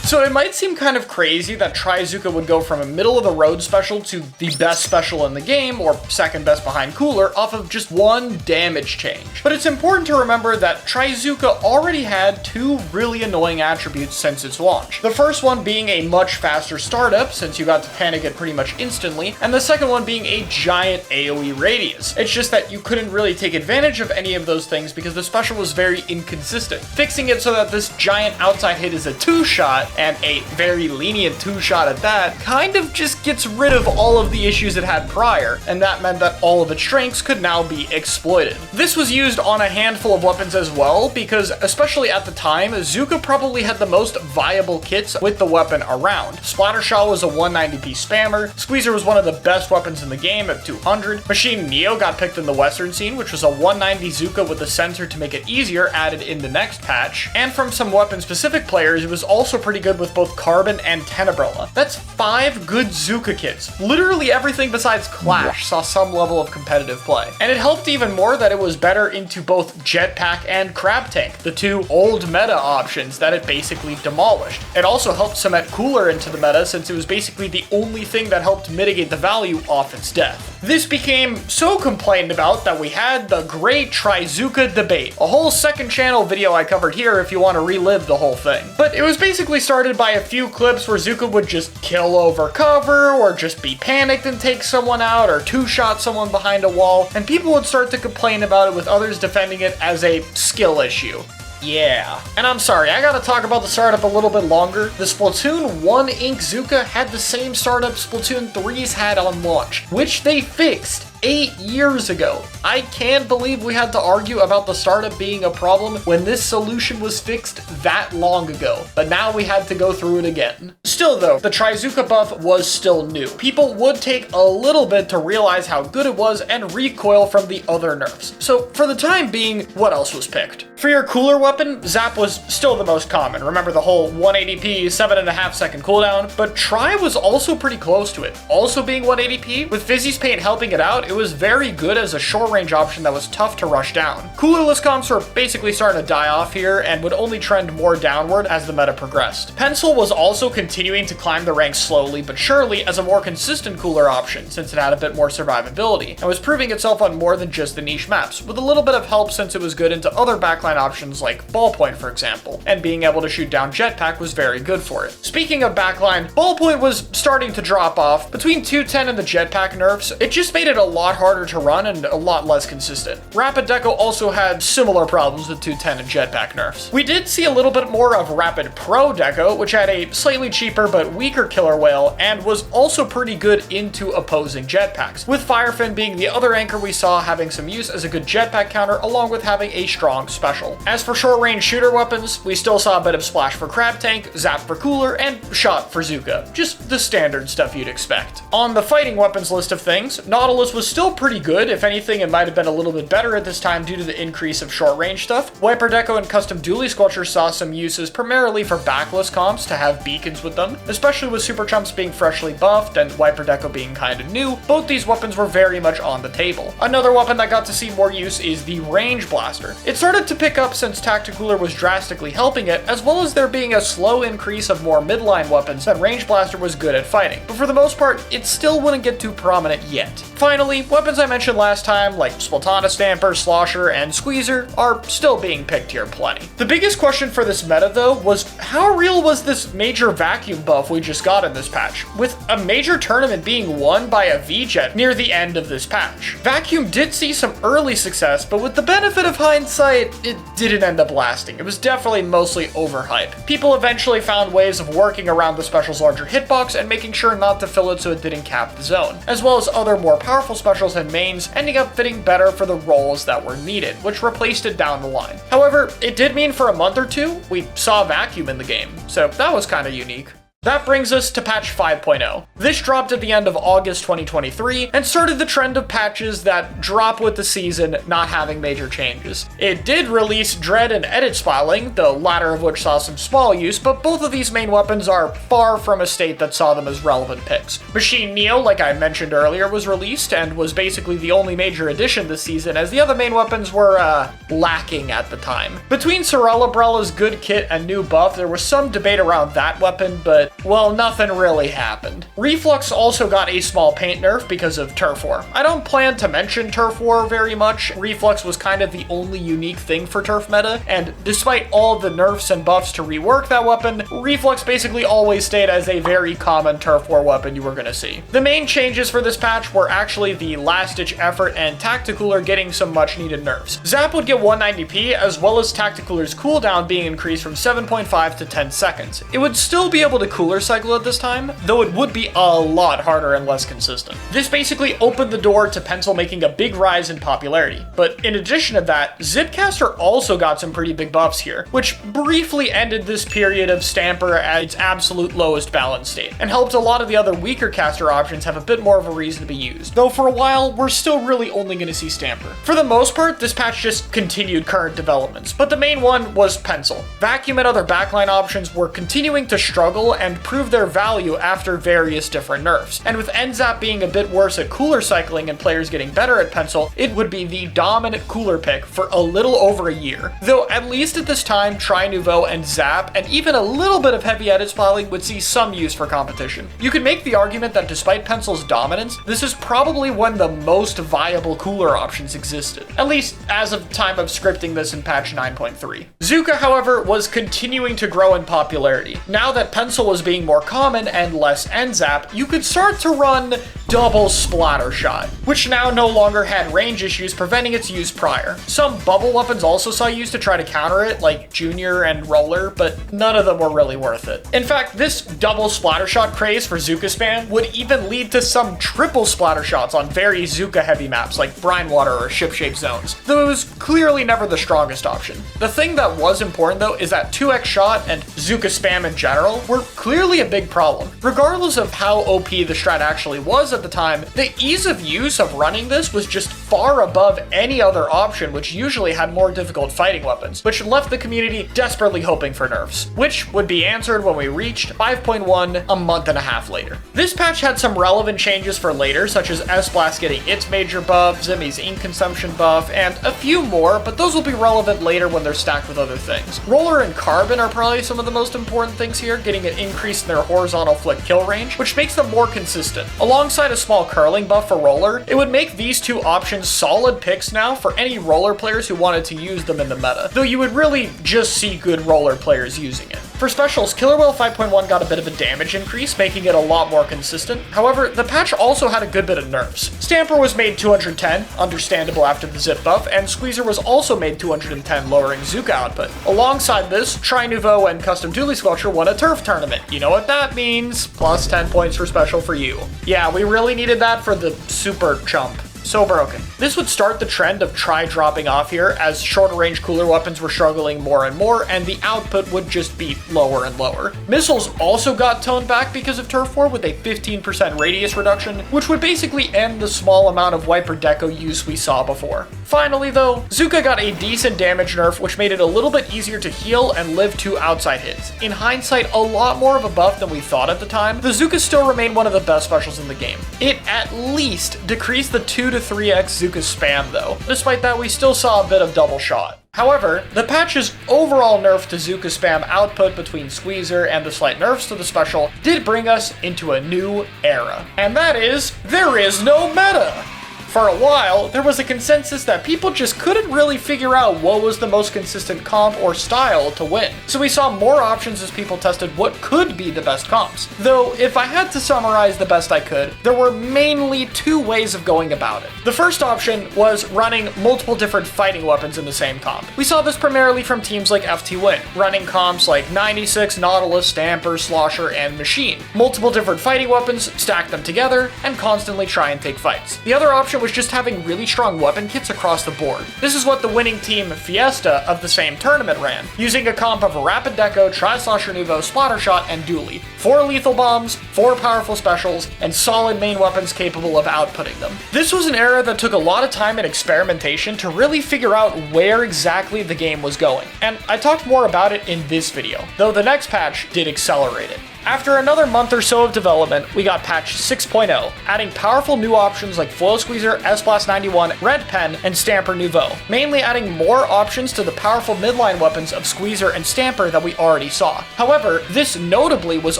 So it might seem kind of crazy that Trizooka would go from a middle-of-the-road special to the best special in the game, or second best behind Cooler, off of just one damage change. But it's important to remember that Trizooka already had 2 really annoying attributes since its launch. The first one being a much faster startup, since you got to panic it pretty much instantly, and the second one being a giant AoE radius. It's just that you couldn't really take advantage of any of those things because the special was very inconsistent. Fixing it so that this giant outside hit is a 2-shot, and a very lenient 2-shot at that, kind of just gets rid of all of the issues it had prior, and that meant that all of its strengths could now be exploited. This was used on a handful of weapons as well, because especially at the time, Zuka probably had the most viable kits with the weapon around. Splattershot was a 190p spammer, Squeezer was one of the best weapons in the game at 200, Machine Neo got picked in the western scene, which was a 190 Zuka with a sensor to make it easier, added in the next patch, and from some weapon-specific players, it was also pretty good with both Carbon and Tenebrella. That's 5 good Zuka kits. Literally everything besides Clash saw some level of competitive play. And it helped even more that it was better into both Jetpack and Crab Tank, the 2 old meta options that it basically demolished. It also helped cement Cooler into the meta since it was basically the only thing that helped mitigate the value off its death. This became so complained about that we had the great Trizooka debate, a whole second channel video I covered here if you want to relive the whole thing. But it was basically started by a few clips where Zuka would just kill over cover, or just be panicked and take someone out, or 2-shot someone behind a wall, and people would start to complain about it with others defending it as a skill issue. Yeah. And I'm sorry, I gotta talk about the startup a little bit longer. The Splatoon 1 Ink Zuka had the same startup Splatoon 3's had on launch, which they fixed 8 years ago. I can't believe we had to argue about the startup being a problem when this solution was fixed that long ago, but now we had to go through it again. Still though, the Trizooka buff was still new. People would take a little bit to realize how good it was and recoil from the other nerfs. So for the time being, what else was picked? For your cooler weapon, Zap was still the most common. Remember the whole 180p, 7.5 second cooldown, but Tri was also pretty close to it. Also being 180p, with Fizzy's Paint helping it out, it was very good as a short range option that was tough to rush down. Coolerless comps were basically starting to die off here and would only trend more downward as the meta progressed. Pencil was also continuing to climb the ranks slowly but surely as a more consistent cooler option since it had a bit more survivability and was proving itself on more than just the niche maps, with a little bit of help since it was good into other backline options like Ballpoint for example, and being able to shoot down Jetpack was very good for it. Speaking of backline, Ballpoint was starting to drop off. Between 210 and the Jetpack nerfs, it just made it a lot harder to run and a lot less consistent. Rapid Deco also had similar problems with 210 and Jetpack nerfs. We did see a little bit more of Rapid Pro Deco, which had a slightly cheaper but weaker killer whale and was also pretty good into opposing jetpacks, with Firefin being the other anchor we saw having some use as a good jetpack counter along with having a strong special. As for short range shooter weapons, we still saw a bit of Splash for Crab Tank, Zap for Cooler, and Shot for Zuka. Just the standard stuff you'd expect. On the fighting weapons list of things, Nautilus was still pretty good. If anything, it might have been a little bit better at this time due to the increase of short range stuff. Wiper Deco and Custom Dually Sculpture saw some uses primarily for backless comps to have beacons with them, especially with Super Chumps being freshly buffed and Wiper Deco being kind of new. Both these weapons were very much on the table. Another weapon that got to see more use is the Range Blaster. It started to pick up since Tacticooler was drastically helping it, as well as there being a slow increase of more midline weapons that Range Blaster was good at fighting, but for the most part, it still wouldn't get too prominent yet. Finally, weapons I mentioned last time, like Splatana Stamper, Slosher, and Squeezer, are still being picked here plenty. The biggest question for this meta, though, was how real was this major vacuum buff we just got in this patch, with a major tournament being won by a V-Jet near the end of this patch. Vacuum did see some early success, but with the benefit of hindsight, it didn't end up lasting. It was definitely mostly overhype. People eventually found ways of working around the special's larger hitbox and making sure not to fill it so it didn't cap the zone, as well as other more powerful specials and mains ending up fitting better for the roles that were needed, which replaced it down the line. However, it did mean for a month or two, we saw Vacuum in the game, so that was kind of unique. That brings us to patch 5.0. This dropped at the end of August 2023 and started the trend of patches that drop with the season not having major changes. It did release Dread and Edit Spiraling, the latter of which saw some small use, but both of these main weapons are far from a state that saw them as relevant picks. Machine Neo, like I mentioned earlier, was released and was basically the only major addition this season, as the other main weapons were lacking at the time. Between Sorella Brella's good kit and new buff, there was some debate around that weapon, but well, nothing really happened. Reflux also got a small paint nerf because of Turf War. I don't plan to mention Turf War very much. Reflux was kind of the only unique thing for Turf meta, and despite all the nerfs and buffs to rework that weapon, Reflux basically always stayed as a very common Turf War weapon you were gonna see. The main changes for this patch were actually the last-ditch effort and Tacticooler getting some much-needed nerfs. Zap would get 190p, as well as Tacticooler's cooldown being increased from 7.5 to 10 seconds. It would still be able to cooler cycle at this time, though it would be a lot harder and less consistent. This basically opened the door to Pencil making a big rise in popularity, but in addition to that, Zipcaster also got some pretty big buffs here, which briefly ended this period of Stamper at its absolute lowest balance state, and helped a lot of the other weaker caster options have a bit more of a reason to be used, though for a while, we're still really only going to see Stamper. For the most part, this patch just continued current developments, but the main one was Pencil. Vacuum and other backline options were continuing to struggle and prove their value after various different nerfs. And with NZAP being a bit worse at cooler cycling and players getting better at Pencil, it would be the dominant cooler pick for a little over a year. Though at least at this time, Tri Nouveau and Zap, and even a little bit of heavy edit spotting would see some use for competition. You could make the argument that despite Pencil's dominance, this is probably when the most viable cooler options existed, at least as of time of scripting this in patch 9.3. Zuka, however, was continuing to grow in popularity. Now that Pencil was being more common and less NZAP, you could start to run double splatter shot, which now no longer had range issues preventing its use prior. Some bubble weapons also saw use to try to counter it, like Junior and Roller, but none of them were really worth it. In fact, this double splatter shot craze for Zuka spam would even lead to some triple splatter shots on very Zuka heavy maps like Brine Water or Ship-Shaped Zones, though it was clearly never the strongest option. The thing that was important though is that 2x shot and Zuka spam in general were clearly a big problem. Regardless of how OP the strat actually was at the time, the ease of use of running this was just far above any other option, which usually had more difficult fighting weapons, which left the community desperately hoping for nerfs, which would be answered when we reached 5.1 a month and a half later. This patch had some relevant changes for later, such as S-Blast getting its major buff, Zimmy's ink consumption buff, and a few more, but those will be relevant later when they're stacked with other things. Roller and Carbon are probably some of the most important things here, getting an increase in their horizontal flick kill range, which makes them more consistent. Alongside a small curling buff for Roller, it would make these two options solid picks now for any Roller players who wanted to use them in the meta, though you would really just see good Roller players using it. For specials, Killer Whale 5.1 got a bit of a damage increase, making it a lot more consistent. However, the patch also had a good bit of nerfs. Stamper was made 210, understandable after the zip buff, and Squeezer was also made 210, lowering Zuka output. Alongside this, Tri Nouveau and Custom Dually Sculpture won a turf tournament. You know what that means? Plus 10 points for special for you. Yeah, we really needed that for the Super Chump. so broken. This would start the trend of try dropping off here as shorter range cooler weapons were struggling more and more, and the output would just be lower and lower. Missiles also got toned back because of Turf War with a 15% radius reduction, which would basically end the small amount of wiper deco use we saw before. Finally though, Zuka got a decent damage nerf, which made it a little bit easier to heal and live 2 outside hits. In hindsight, a lot more of a buff than we thought at the time. The Zuka still remained one of the best specials in the game. It at least decreased the 2 to 3x Zuka spam though. Despite that, we still saw a bit of double shot. However, the patch's overall nerf to Zuka spam output between Squeezer and the slight nerfs to the special did bring us into a new era. And that is, there is no meta! For a while, there was a consensus that people just couldn't really figure out what was the most consistent comp or style to win. So we saw more options as people tested what could be the best comps. Though, if I had to summarize the best I could, there were mainly 2 ways of going about it. The first option was running multiple different fighting weapons in the same comp. We saw this primarily from teams like FT Win, running comps like 96, Nautilus, Stamper, Slosher, and Machine. Multiple different fighting weapons, stack them together, and constantly try and take fights. The other option was just having really strong weapon kits across the board. This is what the winning team Fiesta of the same tournament ran, using a comp of Rapid Deco, Tri-Slosher Nouveau, Splattershot, and Dually. 4 lethal bombs, 4 powerful specials, and solid main weapons capable of outputting them. This was an era that took a lot of time and experimentation to really figure out where exactly the game was going, and I talked more about it in this video, though the next patch did accelerate it. After another month or so of development, we got patch 6.0, adding powerful new options like Foil Squeezer, S-Blast 91, Red Pen, and Stamper Nouveau, mainly adding more options to the powerful midline weapons of Squeezer and Stamper that we already saw. However, this notably was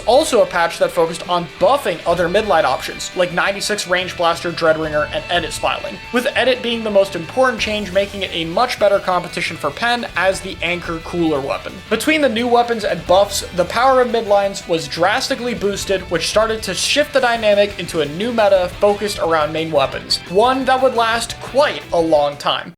also a patch that focused on buffing other midline options, like 96 Range Blaster, Dreadringer, and Edit Spiling, with Edit being the most important change, making it a much better competition for Pen as the anchor cooler weapon. Between the new weapons and buffs, the power of midlines was drastically boosted, which started to shift the dynamic into a new meta focused around main weapons, one that would last quite a long time.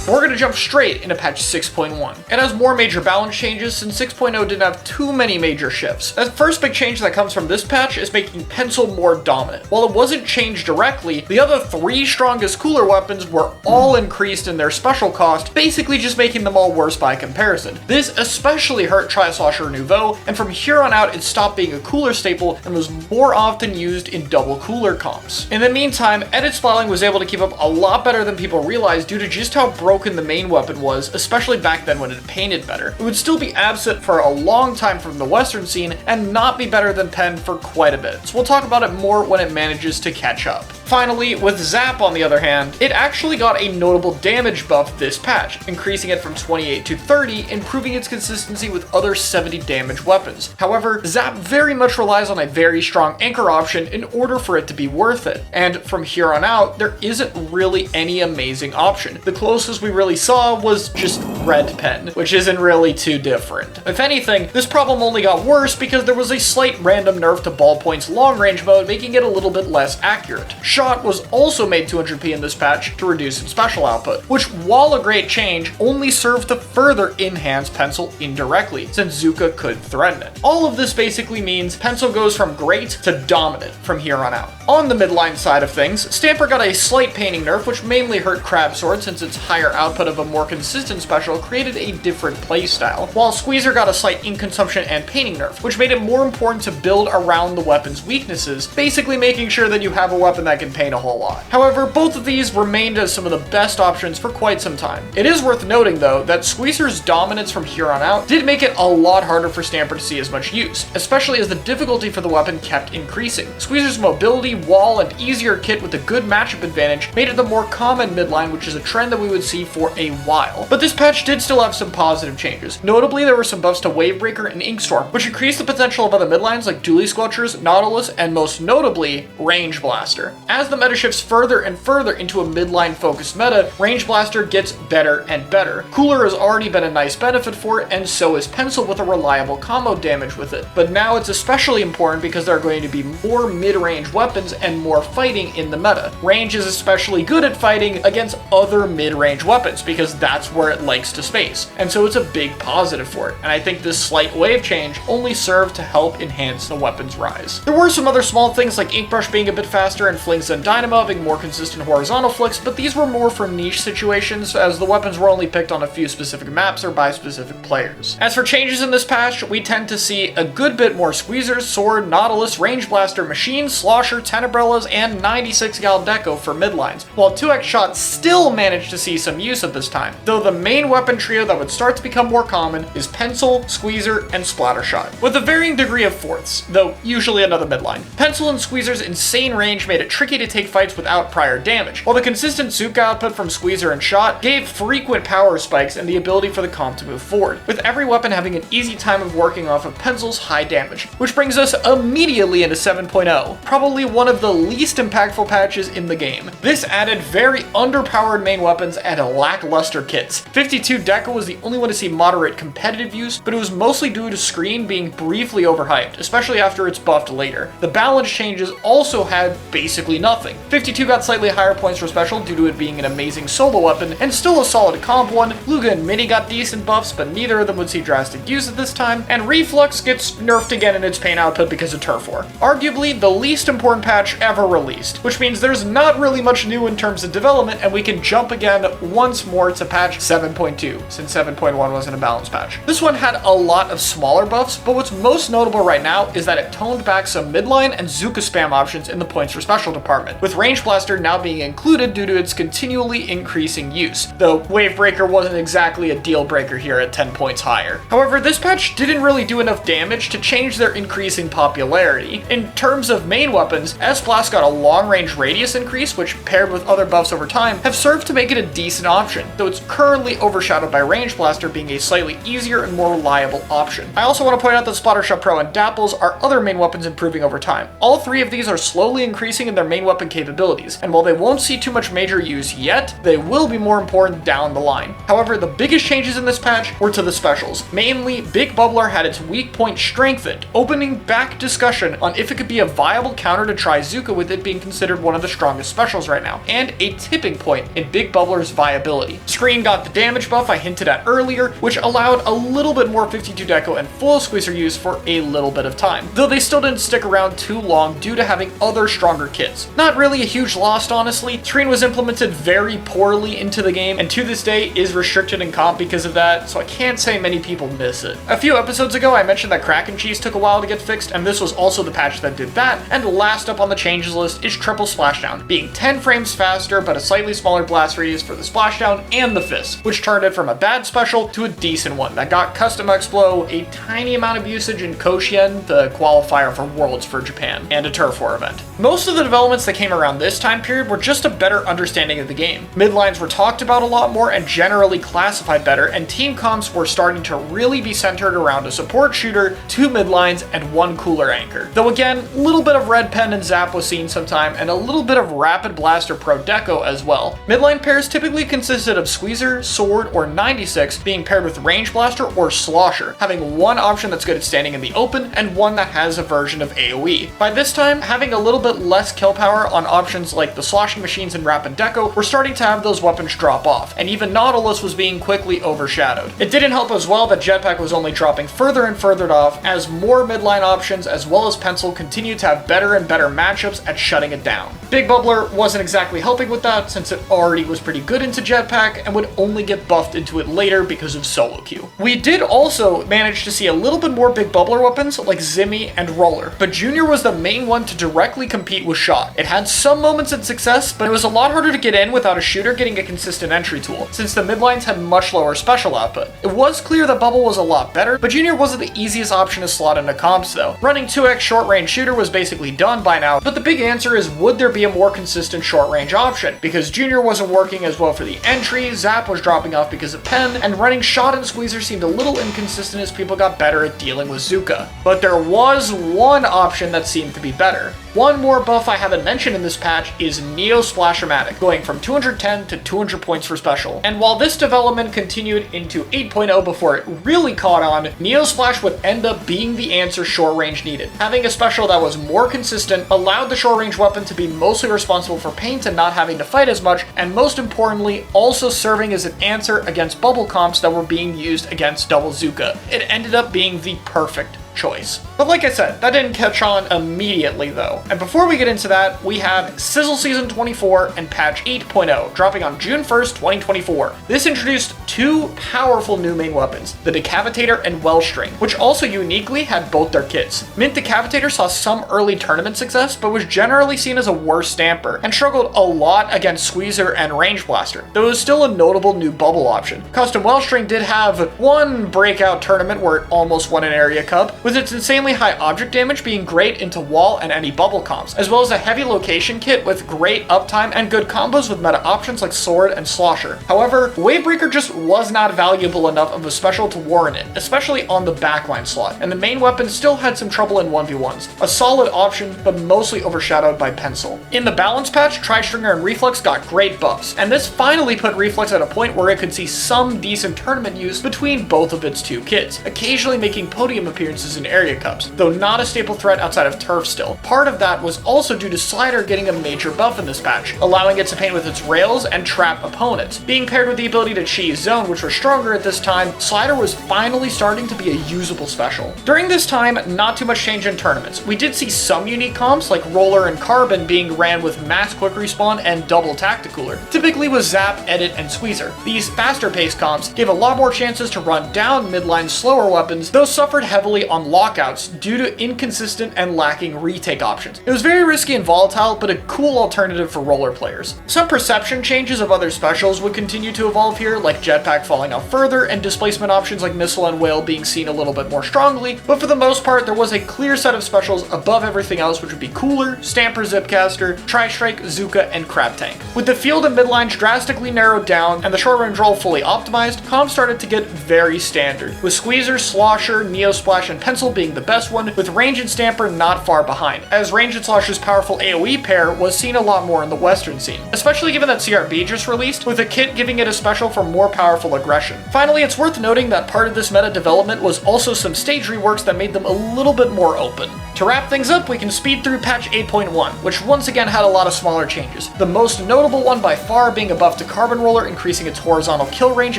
We're going to jump straight into patch 6.1. It has more major balance changes since 6.0 didn't have too many major shifts. The first big change that comes from this patch is making Pencil more dominant. While it wasn't changed directly, the other 3 strongest cooler weapons were all increased in their special cost, basically just making them all worse by comparison. This especially hurt Tri-Slosher Nouveau, and from here on out it stopped being a cooler staple and was more often used in double cooler comps. In the meantime, Edit Spiling was able to keep up a lot better than people realized due to just how broken the main weapon was, especially back then when it painted better. It would still be absent for a long time from the Western scene and not be better than Pen for quite a bit, so we'll talk about it more when it manages to catch up. Finally, with Zap on the other hand, it actually got a notable damage buff this patch, increasing it from 28 to 30, improving its consistency with other 70 damage weapons. However, Zap very much relies on a very strong anchor option in order for it to be worth it, and from here on out, there isn't really any amazing option. The closest we really saw was just Red Pen, which isn't really too different. If anything, this problem only got worse because there was a slight random nerf to Ballpoint's long range mode, making it a little bit less accurate. Shot was also made 200p in this patch to reduce its special output, which, while a great change, only served to further enhance Pencil indirectly, since Zuka could threaten it. All of this basically means Pencil goes from great to dominant from here on out. On the midline side of things, Stamper got a slight painting nerf, which mainly hurt Crab Sword since its higher output of a more consistent special created a different playstyle, while Squeezer got a slight ink consumption and painting nerf, which made it more important to build around the weapon's weaknesses, basically making sure that you have a weapon that can paint a whole lot. However, both of these remained as some of the best options for quite some time. It is worth noting though that Squeezer's dominance from here on out did make it a lot harder for Stamper to see as much use, especially as the difficulty for the weapon kept increasing. Squeezer's mobility, wall, and easier kit with a good matchup advantage made it the more common midline, which is a trend that we would see for a while. But this patch did still have some positive changes. Notably, there were some buffs to Wavebreaker and Inkstorm, which increased the potential of other midlines like Dually Squelchers, Nautilus, and most notably, Range Blaster. as the meta shifts further and further into a midline focused meta, Range Blaster gets better and better. Cooler has already been a nice benefit for it, and so is Pencil with a reliable combo damage with it. But now it's especially important because there are going to be more mid-range weapons and more fighting in the meta. Range is especially good at fighting against other mid-range weapons because that's where it likes to space, and so it's a big positive for it, and I think this slight wave change only served to help enhance the weapon's rise. There were some other small things like Inkbrush being a bit faster and Flings and Dynamo having more consistent horizontal flicks, but these were more for niche situations as the weapons were only picked on a few specific maps or by specific players. As for changes in this patch, we tend to see a good bit more Squeezers, Sword, Nautilus, Range Blaster, Machine, Slosher, Tenebrellas, and 96 Gal Deco for midlines, while 2x Shot still managed to see some use at this time, though the main weapon trio that would start to become more common is Pencil, Squeezer, and Splattershot, with a varying degree of fourths, though usually another midline. Pencil and Squeezer's insane range made it tricky to take fights without prior damage, while the consistent Zuka output from Squeezer and Shot gave frequent power spikes and the ability for the comp to move forward, with every weapon having an easy time of working off of Pencil's high damage, which brings us immediately into 7.0, probably one of the least impactful patches in the game. This added very underpowered main weapons and lackluster kits. 52 Deco was the only one to see moderate competitive use, but it was mostly due to Screen being briefly overhyped, especially after it's buffed later. The balance changes also had basically nothing. 52 got slightly higher points for special due to it being an amazing solo weapon, and still a solid comp one. Luga and Mini got decent buffs, but neither of them would see drastic use at this time, and Reflux gets nerfed again in its pain output because of Turf War. Arguably the least important patch ever released, which means there's not really much new in terms of development, and we can jump again once more to patch 7.2, since 7.1 wasn't a balanced patch. This one had a lot of smaller buffs, but what's most notable right now is that it toned back some midline and Zuka spam options in the points for special department, with Range Blaster now being included due to its continually increasing use, though Wave Breaker wasn't exactly a deal breaker here at 10 points higher. However, this patch didn't really do enough damage to change their increasing popularity. In terms of main weapons, S-Blast got a long-range radius increase, which paired with other buffs over time have served to make it a decent option, though it's currently overshadowed by Range Blaster being a slightly easier and more reliable option. I also want to point out that Splattershot Pro and Dapples are other main weapons improving over time. All three of these are slowly increasing in their main weapon capabilities, and while they won't see too much major use yet, they will be more important down the line. However, the biggest changes in this patch were to the specials. Mainly, Big Bubbler had its weak point strengthened, opening back discussion on if it could be a viable counter to try Zuka with it being considered one of the strongest specials right now, and a tipping point in Big Bubbler's viability. Screen got the damage buff I hinted at earlier, which allowed a little bit more 52 Deco and full Squeezer use for a little bit of time, though they still didn't stick around too long due to having other stronger kits. Not really a huge loss, honestly. Screen was implemented very poorly into the game, and to this day is restricted in comp because of that, so I can't say many people miss it. A few episodes ago, I mentioned that Kraken Cheese took a while to get fixed, and this was also the patch that did that, and last up on the changes list is Triple Splashdown, being 10 frames faster but a slightly smaller blast radius for the Splashdown and the Fist, which turned it from a bad special to a decent one that got Custom Explo, a tiny amount of usage in Koshien, the qualifier for Worlds for Japan, and a Turf War event. Most of the developments that came around this time period were just a better understanding of the game. Midlines were talked about a lot more and generally classified better, and team comps were starting to really be centered around a support shooter, 2 midlines, and 1 cooler anchor. Though again, a little bit of Red Pen and Zap was seen sometime, and a little bit of Rapid Blaster Pro Deco as well. Midline pairs typically consisted of Squeezer, Sword, or 96 being paired with Range Blaster or Slosher, having one option that's good at standing in the open and one that has a version of AoE. By this time, having a little bit less kill power on options like the Sloshing Machines and Rapid Deco were starting to have those weapons drop off, and even Nautilus was being quickly overshadowed. It didn't help as well that Jetpack was only dropping further and further off as more midline options as well as Pencil continued to have better and better matchups at shutting it down. Big Bubbler wasn't exactly helping with that since it already was pretty good into Jetpack and would only get buffed into it later because of solo queue. We did also manage to see a little bit more Big Bubbler weapons like Zimmy and Roller, but Junior was the main one to directly compete with Shot. It had some moments of success, but it was a lot harder to get in without a shooter getting a consistent entry tool, since the midlines had much lower special output. It was clear that Bubble was a lot better, but Junior wasn't the easiest option to slot into comps though. Running 2x short range shooter was basically done by now, but the big answer is would there be a more consistent short range option? Because Junior wasn't working as well for the entry, Zap was dropping off because of Pen, and running Shot and Squeezer seemed a little inconsistent as people got better at dealing with Zuka. But there was one option that seemed to be better. One more buff I haven't mentioned in this patch is Neo Splash-O-Matic, going from 210 to 200 points for special. And while this development continued into 8.0 before it really caught on, Neo Splash would end up being the answer short range needed. Having a special that was more consistent allowed the short range weapon to be mostly responsible for paint and not having to fight as much, and most importantly, also serving as an answer against bubble comps that were being used against Double Zuka. It ended up being the perfect choice. But like I said, that didn't catch on immediately though. And before we get into that, we have Sizzle Season 24 and patch 8.0 dropping on June 1st, 2024. This introduced two powerful new main weapons, the Decapitator and Wellstring, which also uniquely had both their kits. Mint Decapitator saw some early tournament success, but was generally seen as a worse stamper, and struggled a lot against Squeezer and Range Blaster, though it was still a notable new bubble option. Custom Wellstring did have one breakout tournament where it almost won an area cup, with its insanely high object damage being great into wall and any bubble comps, as well as a heavy location kit with great uptime and good combos with meta options like Sword and Slosher. However, Wavebreaker just was not valuable enough of a special to warrant it, especially on the backline slot, and the main weapon still had some trouble in 1v1s. A solid option, but mostly overshadowed by Pencil. In the balance patch, Tri-Stringer and Reflex got great buffs, and this finally put Reflex at a point where it could see some decent tournament use between both of its two kits, occasionally making podium appearances in area cups, though not a staple threat outside of turf still. Part of that was also due to Slider getting a major buff in this patch, allowing it to paint with its rails and trap opponents. Being paired with the ability to cheese zone, which was stronger at this time, Slider was finally starting to be a usable special. During this time, not too much change in tournaments. We did see some unique comps like Roller and Carbon being ran with mass quick respawn and double Tacticooler, typically with Zap, Edit, and Squeezer. These faster paced comps gave a lot more chances to run down midline slower weapons, though suffered heavily on lockouts due to inconsistent and lacking retake options. It was very risky and volatile, but a cool alternative for roller players. Some perception changes of other specials would continue to evolve here, like Jetpack falling off further and displacement options like Missile and Whale being seen a little bit more strongly, but for the most part there was a clear set of specials above everything else, which would be Cooler, Stamper, Zipcaster, Tri-Strike, Zuka, and Crab Tank. With the field and midlines drastically narrowed down and the short range roll fully optimized, comps started to get very standard, with Squeezer, Slosher, Neo Splash, and Pencil being the best one, with Range and Stamper not far behind, as Range and Slosher's powerful AoE pair was seen a lot more in the western scene, especially given that CRB just released, with a kit giving it a special for more powerful aggression. Finally, it's worth noting that part of this meta development was also some stage reworks that made them a little bit more open. To wrap things up, we can speed through patch 8.1, which once again had a lot of smaller changes, the most notable one by far being a buff to Carbon Roller, increasing its horizontal kill range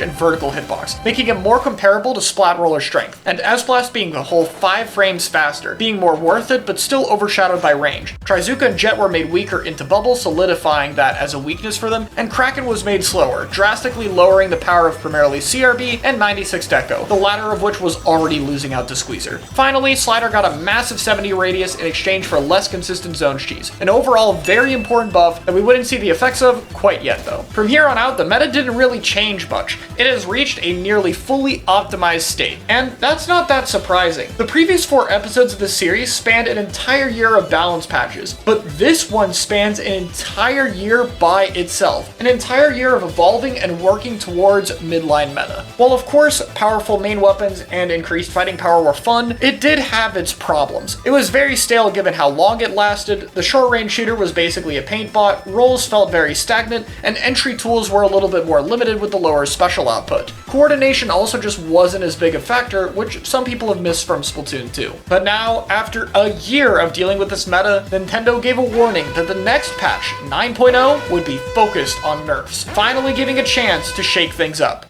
and vertical hitbox, making it more comparable to Splat Roller strength, and S-Blast being a whole 5 frames faster, being more worth it but still overshadowed by range. Trizuka and Jet were made weaker into Bubble, solidifying that as a weakness for them, and Kraken was made slower, drastically lowering the power of primarily CRB and 96 Deco, the latter of which was already losing out to Squeezer. Finally, Slider got a massive 70 radius in exchange for less consistent zone cheese, an overall very important buff that we wouldn't see the effects of quite yet though. From here on out, the meta didn't really change much. It has reached a nearly fully optimized state, and that's not that surprising. The previous 4 episodes of the series spanned an entire year of balance patches, but this one spans an entire year by itself, an entire year of evolving and working towards midline meta. While of course powerful main weapons and increased fighting power were fun, it did have its problems. It was very stale given how long it lasted, the short range shooter was basically a paint bot, rolls felt very stagnant, and entry tools were a little bit more limited with the lower special output. Coordination also just wasn't as big a factor, which some people have missed from Splatoon 2. But now, after a year of dealing with this meta, Nintendo gave a warning that the next patch, 9.0, would be focused on nerfs, finally giving a chance to shake things up.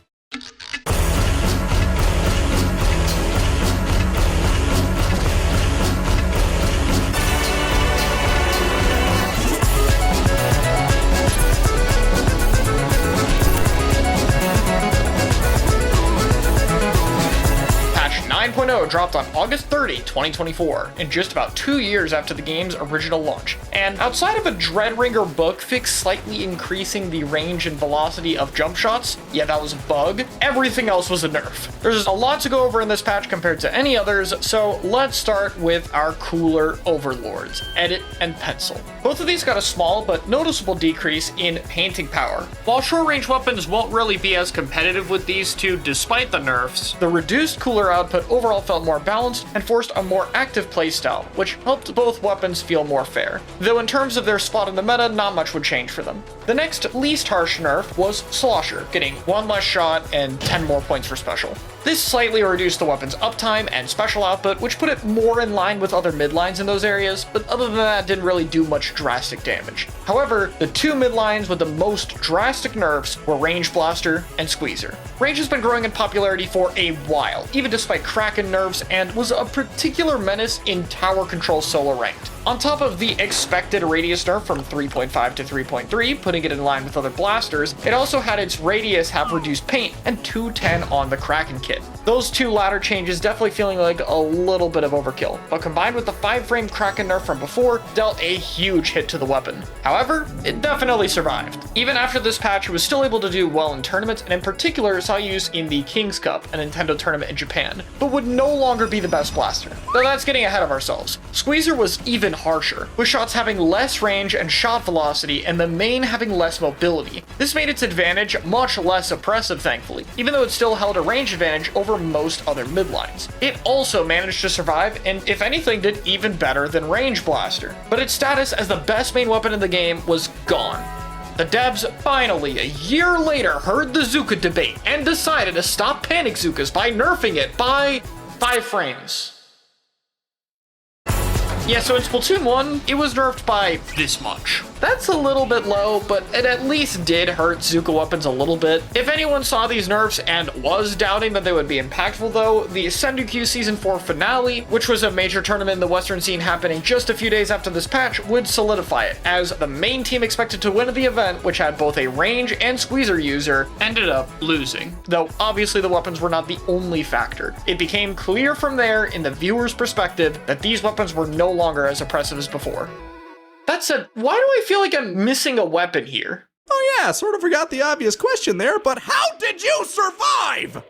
Patch 9.0 dropped on August 30, 2024, in just about 2 years after the game's original launch. And outside of a Dreadringer bug fix slightly increasing the range and velocity of jump shots, yeah, that was a bug, everything else was a nerf. There's a lot to go over in this patch compared to any others, so let's start with our cooler overlords, Edit and Pencil. Both of these got a small but noticeable decrease in painting power. While short-range weapons won't really be as competitive with these two despite the nerfs, the reduced cooler output overall style felt more balanced and forced a more active playstyle, which helped both weapons feel more fair. Though in terms of their spot in the meta, not much would change for them. The next least harsh nerf was Slosher, getting 1 less shot and 10 more points for special. This slightly reduced the weapon's uptime and special output, which put it more in line with other midlines in those areas, but other than that didn't really do much drastic damage. However, the two midlines with the most drastic nerfs were Range Blaster and Squeezer. Range has been growing in popularity for a while, even despite Kraken nerfs, and was a particular menace in tower control solo ranked. On top of the expected radius nerf from 3.5 to 3.3, putting it in line with other blasters, it also had its radius have reduced paint and 210 on the Kraken kit. Those two latter changes definitely feeling like a little bit of overkill, but combined with the 5-frame Kraken nerf from before, dealt a huge hit to the weapon. However, it definitely survived. Even after this patch, it was still able to do well in tournaments, and in particular saw use in the King's Cup, a Nintendo tournament in Japan, but would no longer be the best blaster. Though that's getting ahead of ourselves. Squeezer was even harsher, with shots having less range and shot velocity, and the main having less mobility. This made its advantage much less oppressive, thankfully, even though it still held a range advantage over most other midlines. It also managed to survive, and if anything did even better than Range Blaster, but its status as the best main weapon in the game was gone. The devs finally, a year later, heard the Zuka debate and decided to stop Panic Zukas by nerfing it by 5 frames. Yeah, so in Splatoon 1, it was nerfed by this much. That's a little bit low, but it at least did hurt Zuka weapons a little bit. If anyone saw these nerfs and was doubting that they would be impactful though, the Sendoku Season 4 finale, which was a major tournament in the Western scene happening just a few days after this patch, would solidify it, as the main team expected to win the event, which had both a range and squeezer user, ended up losing. Though obviously the weapons were not the only factor. It became clear from there, in the viewer's perspective, that these weapons were no longer as oppressive as before. That said, why do I feel like I'm missing a weapon here? Oh yeah, sort of forgot the obvious question there, but how did you survive?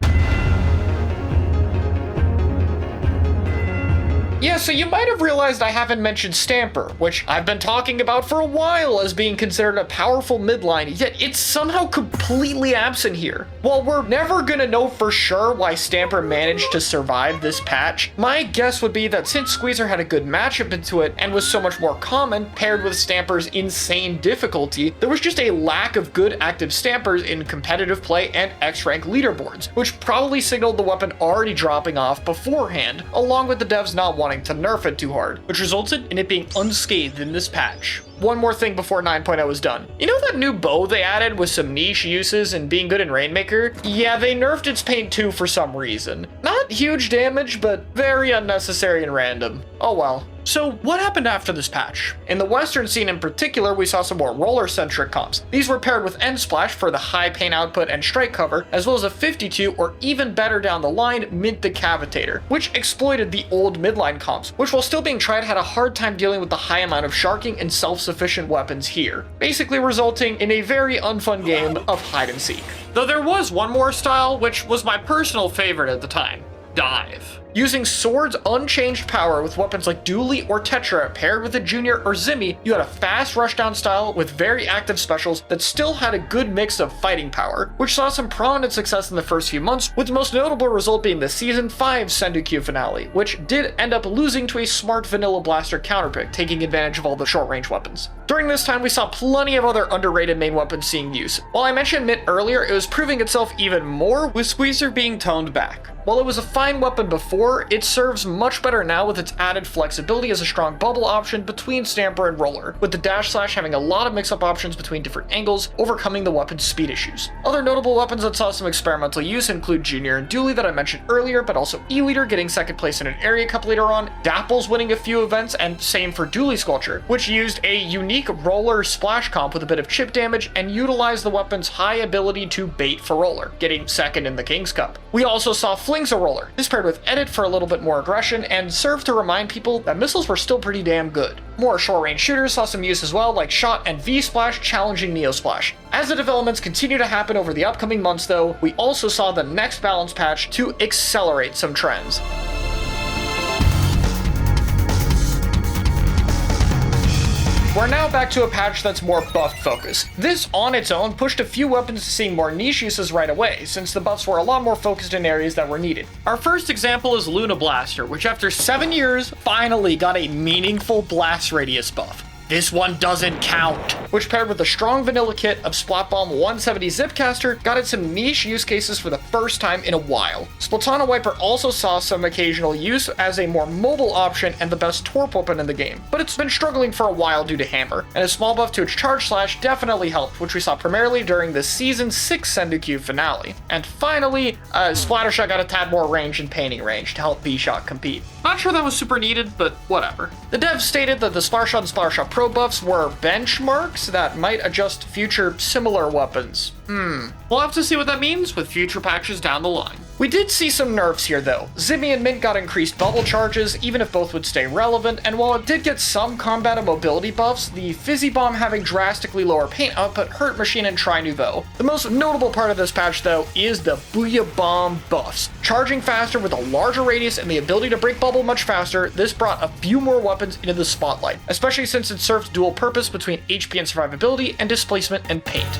Yeah, so you might have realized I haven't mentioned Stamper, which I've been talking about for a while as being considered a powerful midline, yet it's somehow completely absent here. While we're never gonna know for sure why Stamper managed to survive this patch, my guess would be that since Squeezer had a good matchup into it and was so much more common, paired with Stamper's insane difficulty, there was just a lack of good active Stampers in competitive play and X-Rank leaderboards, which probably signaled the weapon already dropping off beforehand, along with the devs not wanting to nerf it too hard, which resulted in it being unscathed in this patch. One more thing before 9.0 was done. You know that new bow they added with some niche uses and being good in Rainmaker? Yeah, they nerfed its paint too for some reason. Not huge damage, but very unnecessary and random. Oh well. So what happened after this patch? In the Western scene in particular, we saw some more roller-centric comps. These were paired with End Splash for the high paint output and strike cover, as well as a 52 or even better down the line, Mint Decavitator, which exploited the old midline comps, which while still being tried had a hard time dealing with the high amount of sharking and self-sufficient weapons here, basically resulting in a very unfun game of hide and seek. Though there was one more style, which was my personal favorite at the time, Dive. Using Sword's unchanged power with weapons like Dooley or Tetra paired with a Junior or Zimmy, you had a fast rushdown style with very active specials that still had a good mix of fighting power, which saw some prominent success in the first few months, with the most notable result being the Season 5 Sendoku finale, which did end up losing to a smart Vanilla Blaster counterpick, taking advantage of all the short-range weapons. During this time, we saw plenty of other underrated main weapons seeing use. While I mentioned Mint earlier, it was proving itself even more, with Squeezer being toned back. While it was a fine weapon before, it serves much better now with its added flexibility as a strong bubble option between Stamper and Roller, with the Dash Slash having a lot of mix-up options between different angles, overcoming the weapon's speed issues. Other notable weapons that saw some experimental use include Junior and Dooley that I mentioned earlier, but also E-Leader getting second place in an area cup later on, Dapple's winning a few events, and same for Dooley Sculpture, which used a unique Roller splash comp with a bit of chip damage and utilized the weapon's high ability to bait for Roller, getting second in the King's Cup. We also saw Fling's a Roller. This paired with Edit for a little bit more aggression and served to remind people that missiles were still pretty damn good. More short-range shooters saw some use as well, like Shot and V-Splash challenging Neo Splash. As the developments continue to happen over the upcoming months though, we also saw the next balance patch to accelerate some trends. We're now back to a patch that's more buff focused. This on its own pushed a few weapons to seeing more niche uses right away, since the buffs were a lot more focused in areas that were needed. Our first example is Luna Blaster, which after 7 years finally got a meaningful blast radius buff. This one doesn't count, which paired with the strong vanilla kit of Splat Bomb 170 Zipcaster got it some niche use cases for the first time in a while. Splatana Wiper also saw some occasional use as a more mobile option and the best torp weapon in the game, but it's been struggling for a while due to Hammer, and a small buff to its Charge Slash definitely helped, which we saw primarily during the Season 6 Sendikyu finale. And finally, Splattershot got a tad more range and painting range to help B-Shot compete. Not sure that was super needed, but whatever. The devs stated that the Splattershot and Splattershot Pro buffs were benchmarks that might adjust future similar weapons. We'll have to see what that means with future patches down the line. We did see some nerfs here though. Zimmy and Mint got increased bubble charges, even if both would stay relevant, and while it did get some combat and mobility buffs, the Fizzy Bomb having drastically lower paint output hurt Machine and Tri Nouveau. The most notable part of this patch though is the Booyah Bomb buffs. Charging faster with a larger radius and the ability to break bubble much faster, this brought a few more weapons into the spotlight, especially since it served dual purpose between HP and survivability and displacement and paint.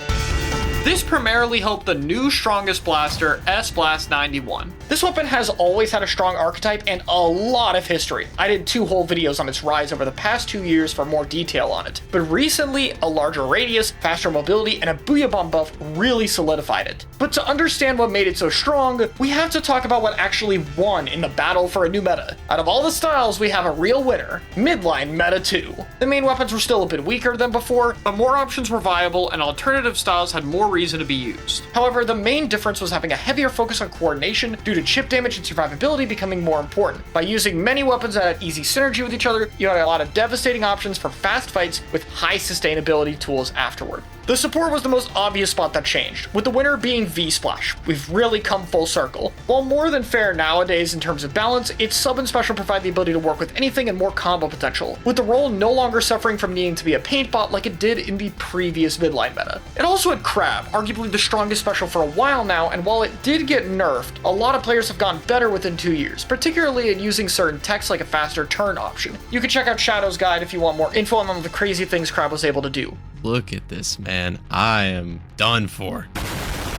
This primarily helped the new strongest blaster, S-Blast 91. This weapon has always had a strong archetype and a lot of history. I did 2 whole videos on its rise over the past 2 years for more detail on it. But recently, a larger radius, faster mobility, and a Booyah Bomb buff really solidified it. But to understand what made it so strong, we have to talk about what actually won in the battle for a new meta. Out of all the styles, we have a real winner, Midline Meta 2. The main weapons were still a bit weaker than before, but more options were viable and alternative styles had more reason to be used. However, the main difference was having a heavier focus on coordination due to chip damage and survivability becoming more important. By using many weapons that had easy synergy with each other, you had a lot of devastating options for fast fights with high sustainability tools afterward. The support was the most obvious spot that changed, with the winner being V-Splash. We've really come full circle. While more than fair nowadays in terms of balance, its sub and special provide the ability to work with anything and more combo potential, with the role no longer suffering from needing to be a paint bot like it did in the previous midline meta. It also had Crab, arguably the strongest special for a while now, and while it did get nerfed, a lot of players have gotten better within 2 years, particularly in using certain techs like a faster turn option. You can check out Shadow's guide if you want more info on the crazy things Crab was able to do. Look at this, man. I am done for.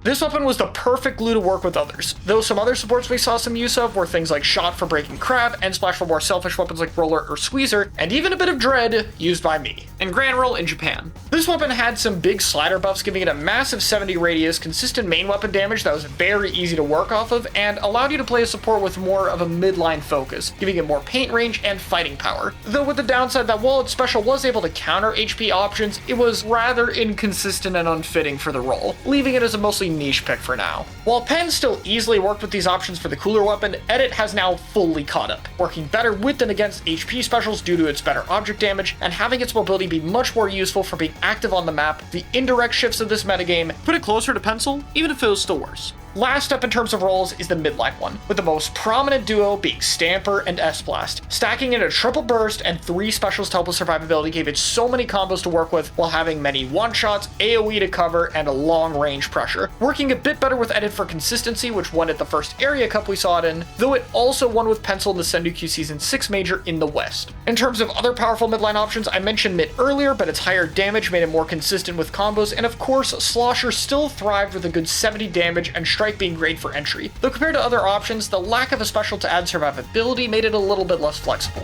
This weapon was the perfect glue to work with others, though some other supports we saw some use of were things like Shot for breaking Crab, and Splash for more selfish weapons like Roller or Squeezer, and even a bit of Dread used by me, and Grand Roll in Japan. This weapon had some big slider buffs, giving it a massive 70 radius, consistent main weapon damage that was very easy to work off of, and allowed you to play a support with more of a midline focus, giving it more paint range and fighting power. Though with the downside that while its special was able to counter HP options, it was rather inconsistent and unfitting for the role, leaving it as a mostly niche pick for now. While Pen still easily worked with these options for the cooler weapon, Edit has now fully caught up, working better with and against HP specials due to its better object damage, and having its mobility be much more useful for being active on the map. The indirect shifts of this metagame put it closer to Pencil, even if it was still worse. Last up in terms of roles is the midline one, with the most prominent duo being Stamper and S-Blast. Stacking in a triple burst and 3 specials to help with survivability gave it so many combos to work with while having many one-shots, AoE to cover, and a long range pressure. Working a bit better with Edit for consistency, which won at the first Area Cup we saw it in, though it also won with Pencil in the Sendikyu Season 6 Major in the West. In terms of other powerful midline options, I mentioned Mitt earlier, but its higher damage made it more consistent with combos, and of course, Slosher still thrived with a good 70 damage and Strike being great for entry, though compared to other options, the lack of a special to add survivability made it a little bit less flexible.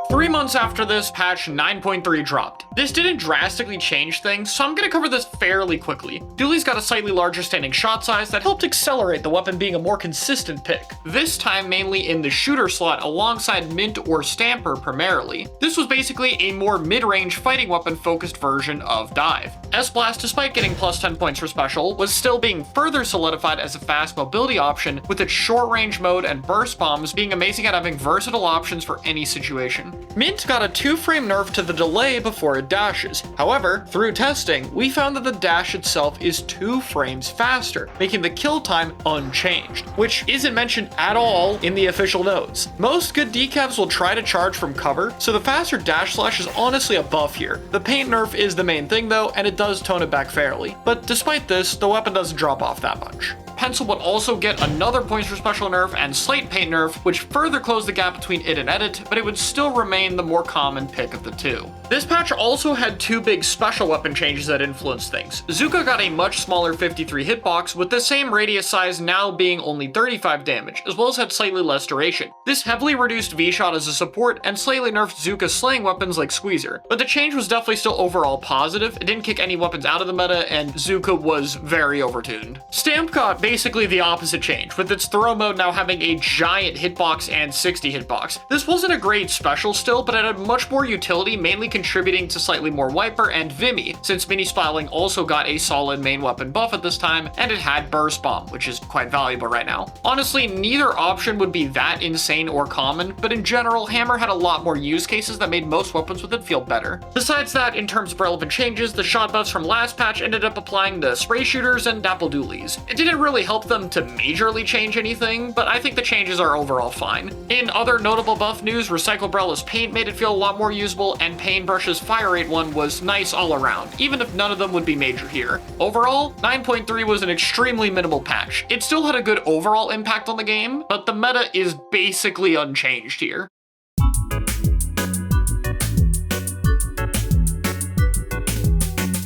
3 months after this, patch 9.3 dropped. This didn't drastically change things, so I'm gonna cover this fairly quickly. Dooley's got a slightly larger standing shot size that helped accelerate the weapon being a more consistent pick, this time mainly in the shooter slot alongside Mint or Stamper primarily. This was basically a more mid-range fighting weapon focused version of Dive. S-Blast, despite getting plus 10 points for special, was still being further solidified as a fast mobility option, with its short range mode and burst bombs being amazing at having versatile options for any situation. Mint got a 2-frame nerf to the delay before it dashes. However, through testing, we found that the dash itself is 2 frames faster, making the kill time unchanged, which isn't mentioned at all in the official notes. Most good decavs will try to charge from cover, so the faster dash slash is honestly a buff here. The paint nerf is the main thing though, and it does tone it back fairly. But despite this, the weapon doesn't drop off that much. Pencil would also get another points for special nerf and slate paint nerf, which further closed the gap between it and edit, but it would still remain the more common pick of the two. This patch also had 2 big special weapon changes that influenced things. Zuka got a much smaller 53 hitbox, with the same radius size now being only 35 damage, as well as had slightly less duration. This heavily reduced V-Shot as a support and slightly nerfed Zuka's slaying weapons like Squeezer, but the change was definitely still overall positive. It didn't kick any weapons out of the meta, and Zuka was very overtuned. Stamp got basically the opposite change, with its throw mode now having a giant hitbox and 60 hitbox. This wasn't a great special still, but it had much more utility, mainly contributing to slightly more Wiper and Vimy, since Mini Spiraling also got a solid main weapon buff at this time, and it had Burst Bomb, which is quite valuable right now. Honestly, neither option would be that insane or common, but in general, Hammer had a lot more use cases that made most weapons with it feel better. Besides that, in terms of relevant changes, the shot buffs from last patch ended up applying to spray shooters and dapple doolies. It didn't really help them to majorly change anything, but I think the changes are overall fine. In other notable buff news, Recycle Brella's paint made it feel a lot more usable, and Paintbrush's fire rate one was nice all around, even if none of them would be major here. Overall, 9.3 was an extremely minimal patch. It still had a good overall impact on the game, but the meta is basically unchanged here.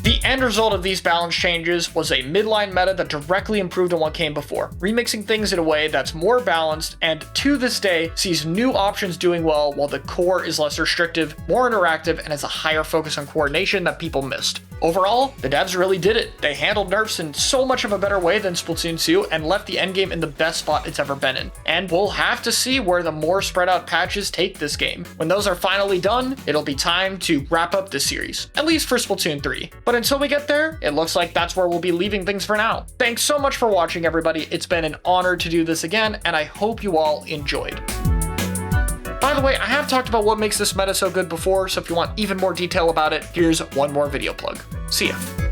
The end result of these balance changes was a midline meta that directly improved on what came before, remixing things in a way that's more balanced and to this day sees new options doing well while the core is less restrictive, more interactive, and has a higher focus on coordination that people missed. Overall, the devs really did it. They handled nerfs in so much of a better way than Splatoon 2 and left the endgame in the best spot it's ever been in. And we'll have to see where the more spread out patches take this game. When those are finally done, it'll be time to wrap up this series, at least for Splatoon 3. But until we get there, it looks like that's where we'll be leaving things for now. Thanks so much for watching, everybody. It's been an honor to do this again, and I hope you all enjoyed. By the way, I have talked about what makes this meta so good before, so if you want even more detail about it, here's one more video plug. See ya.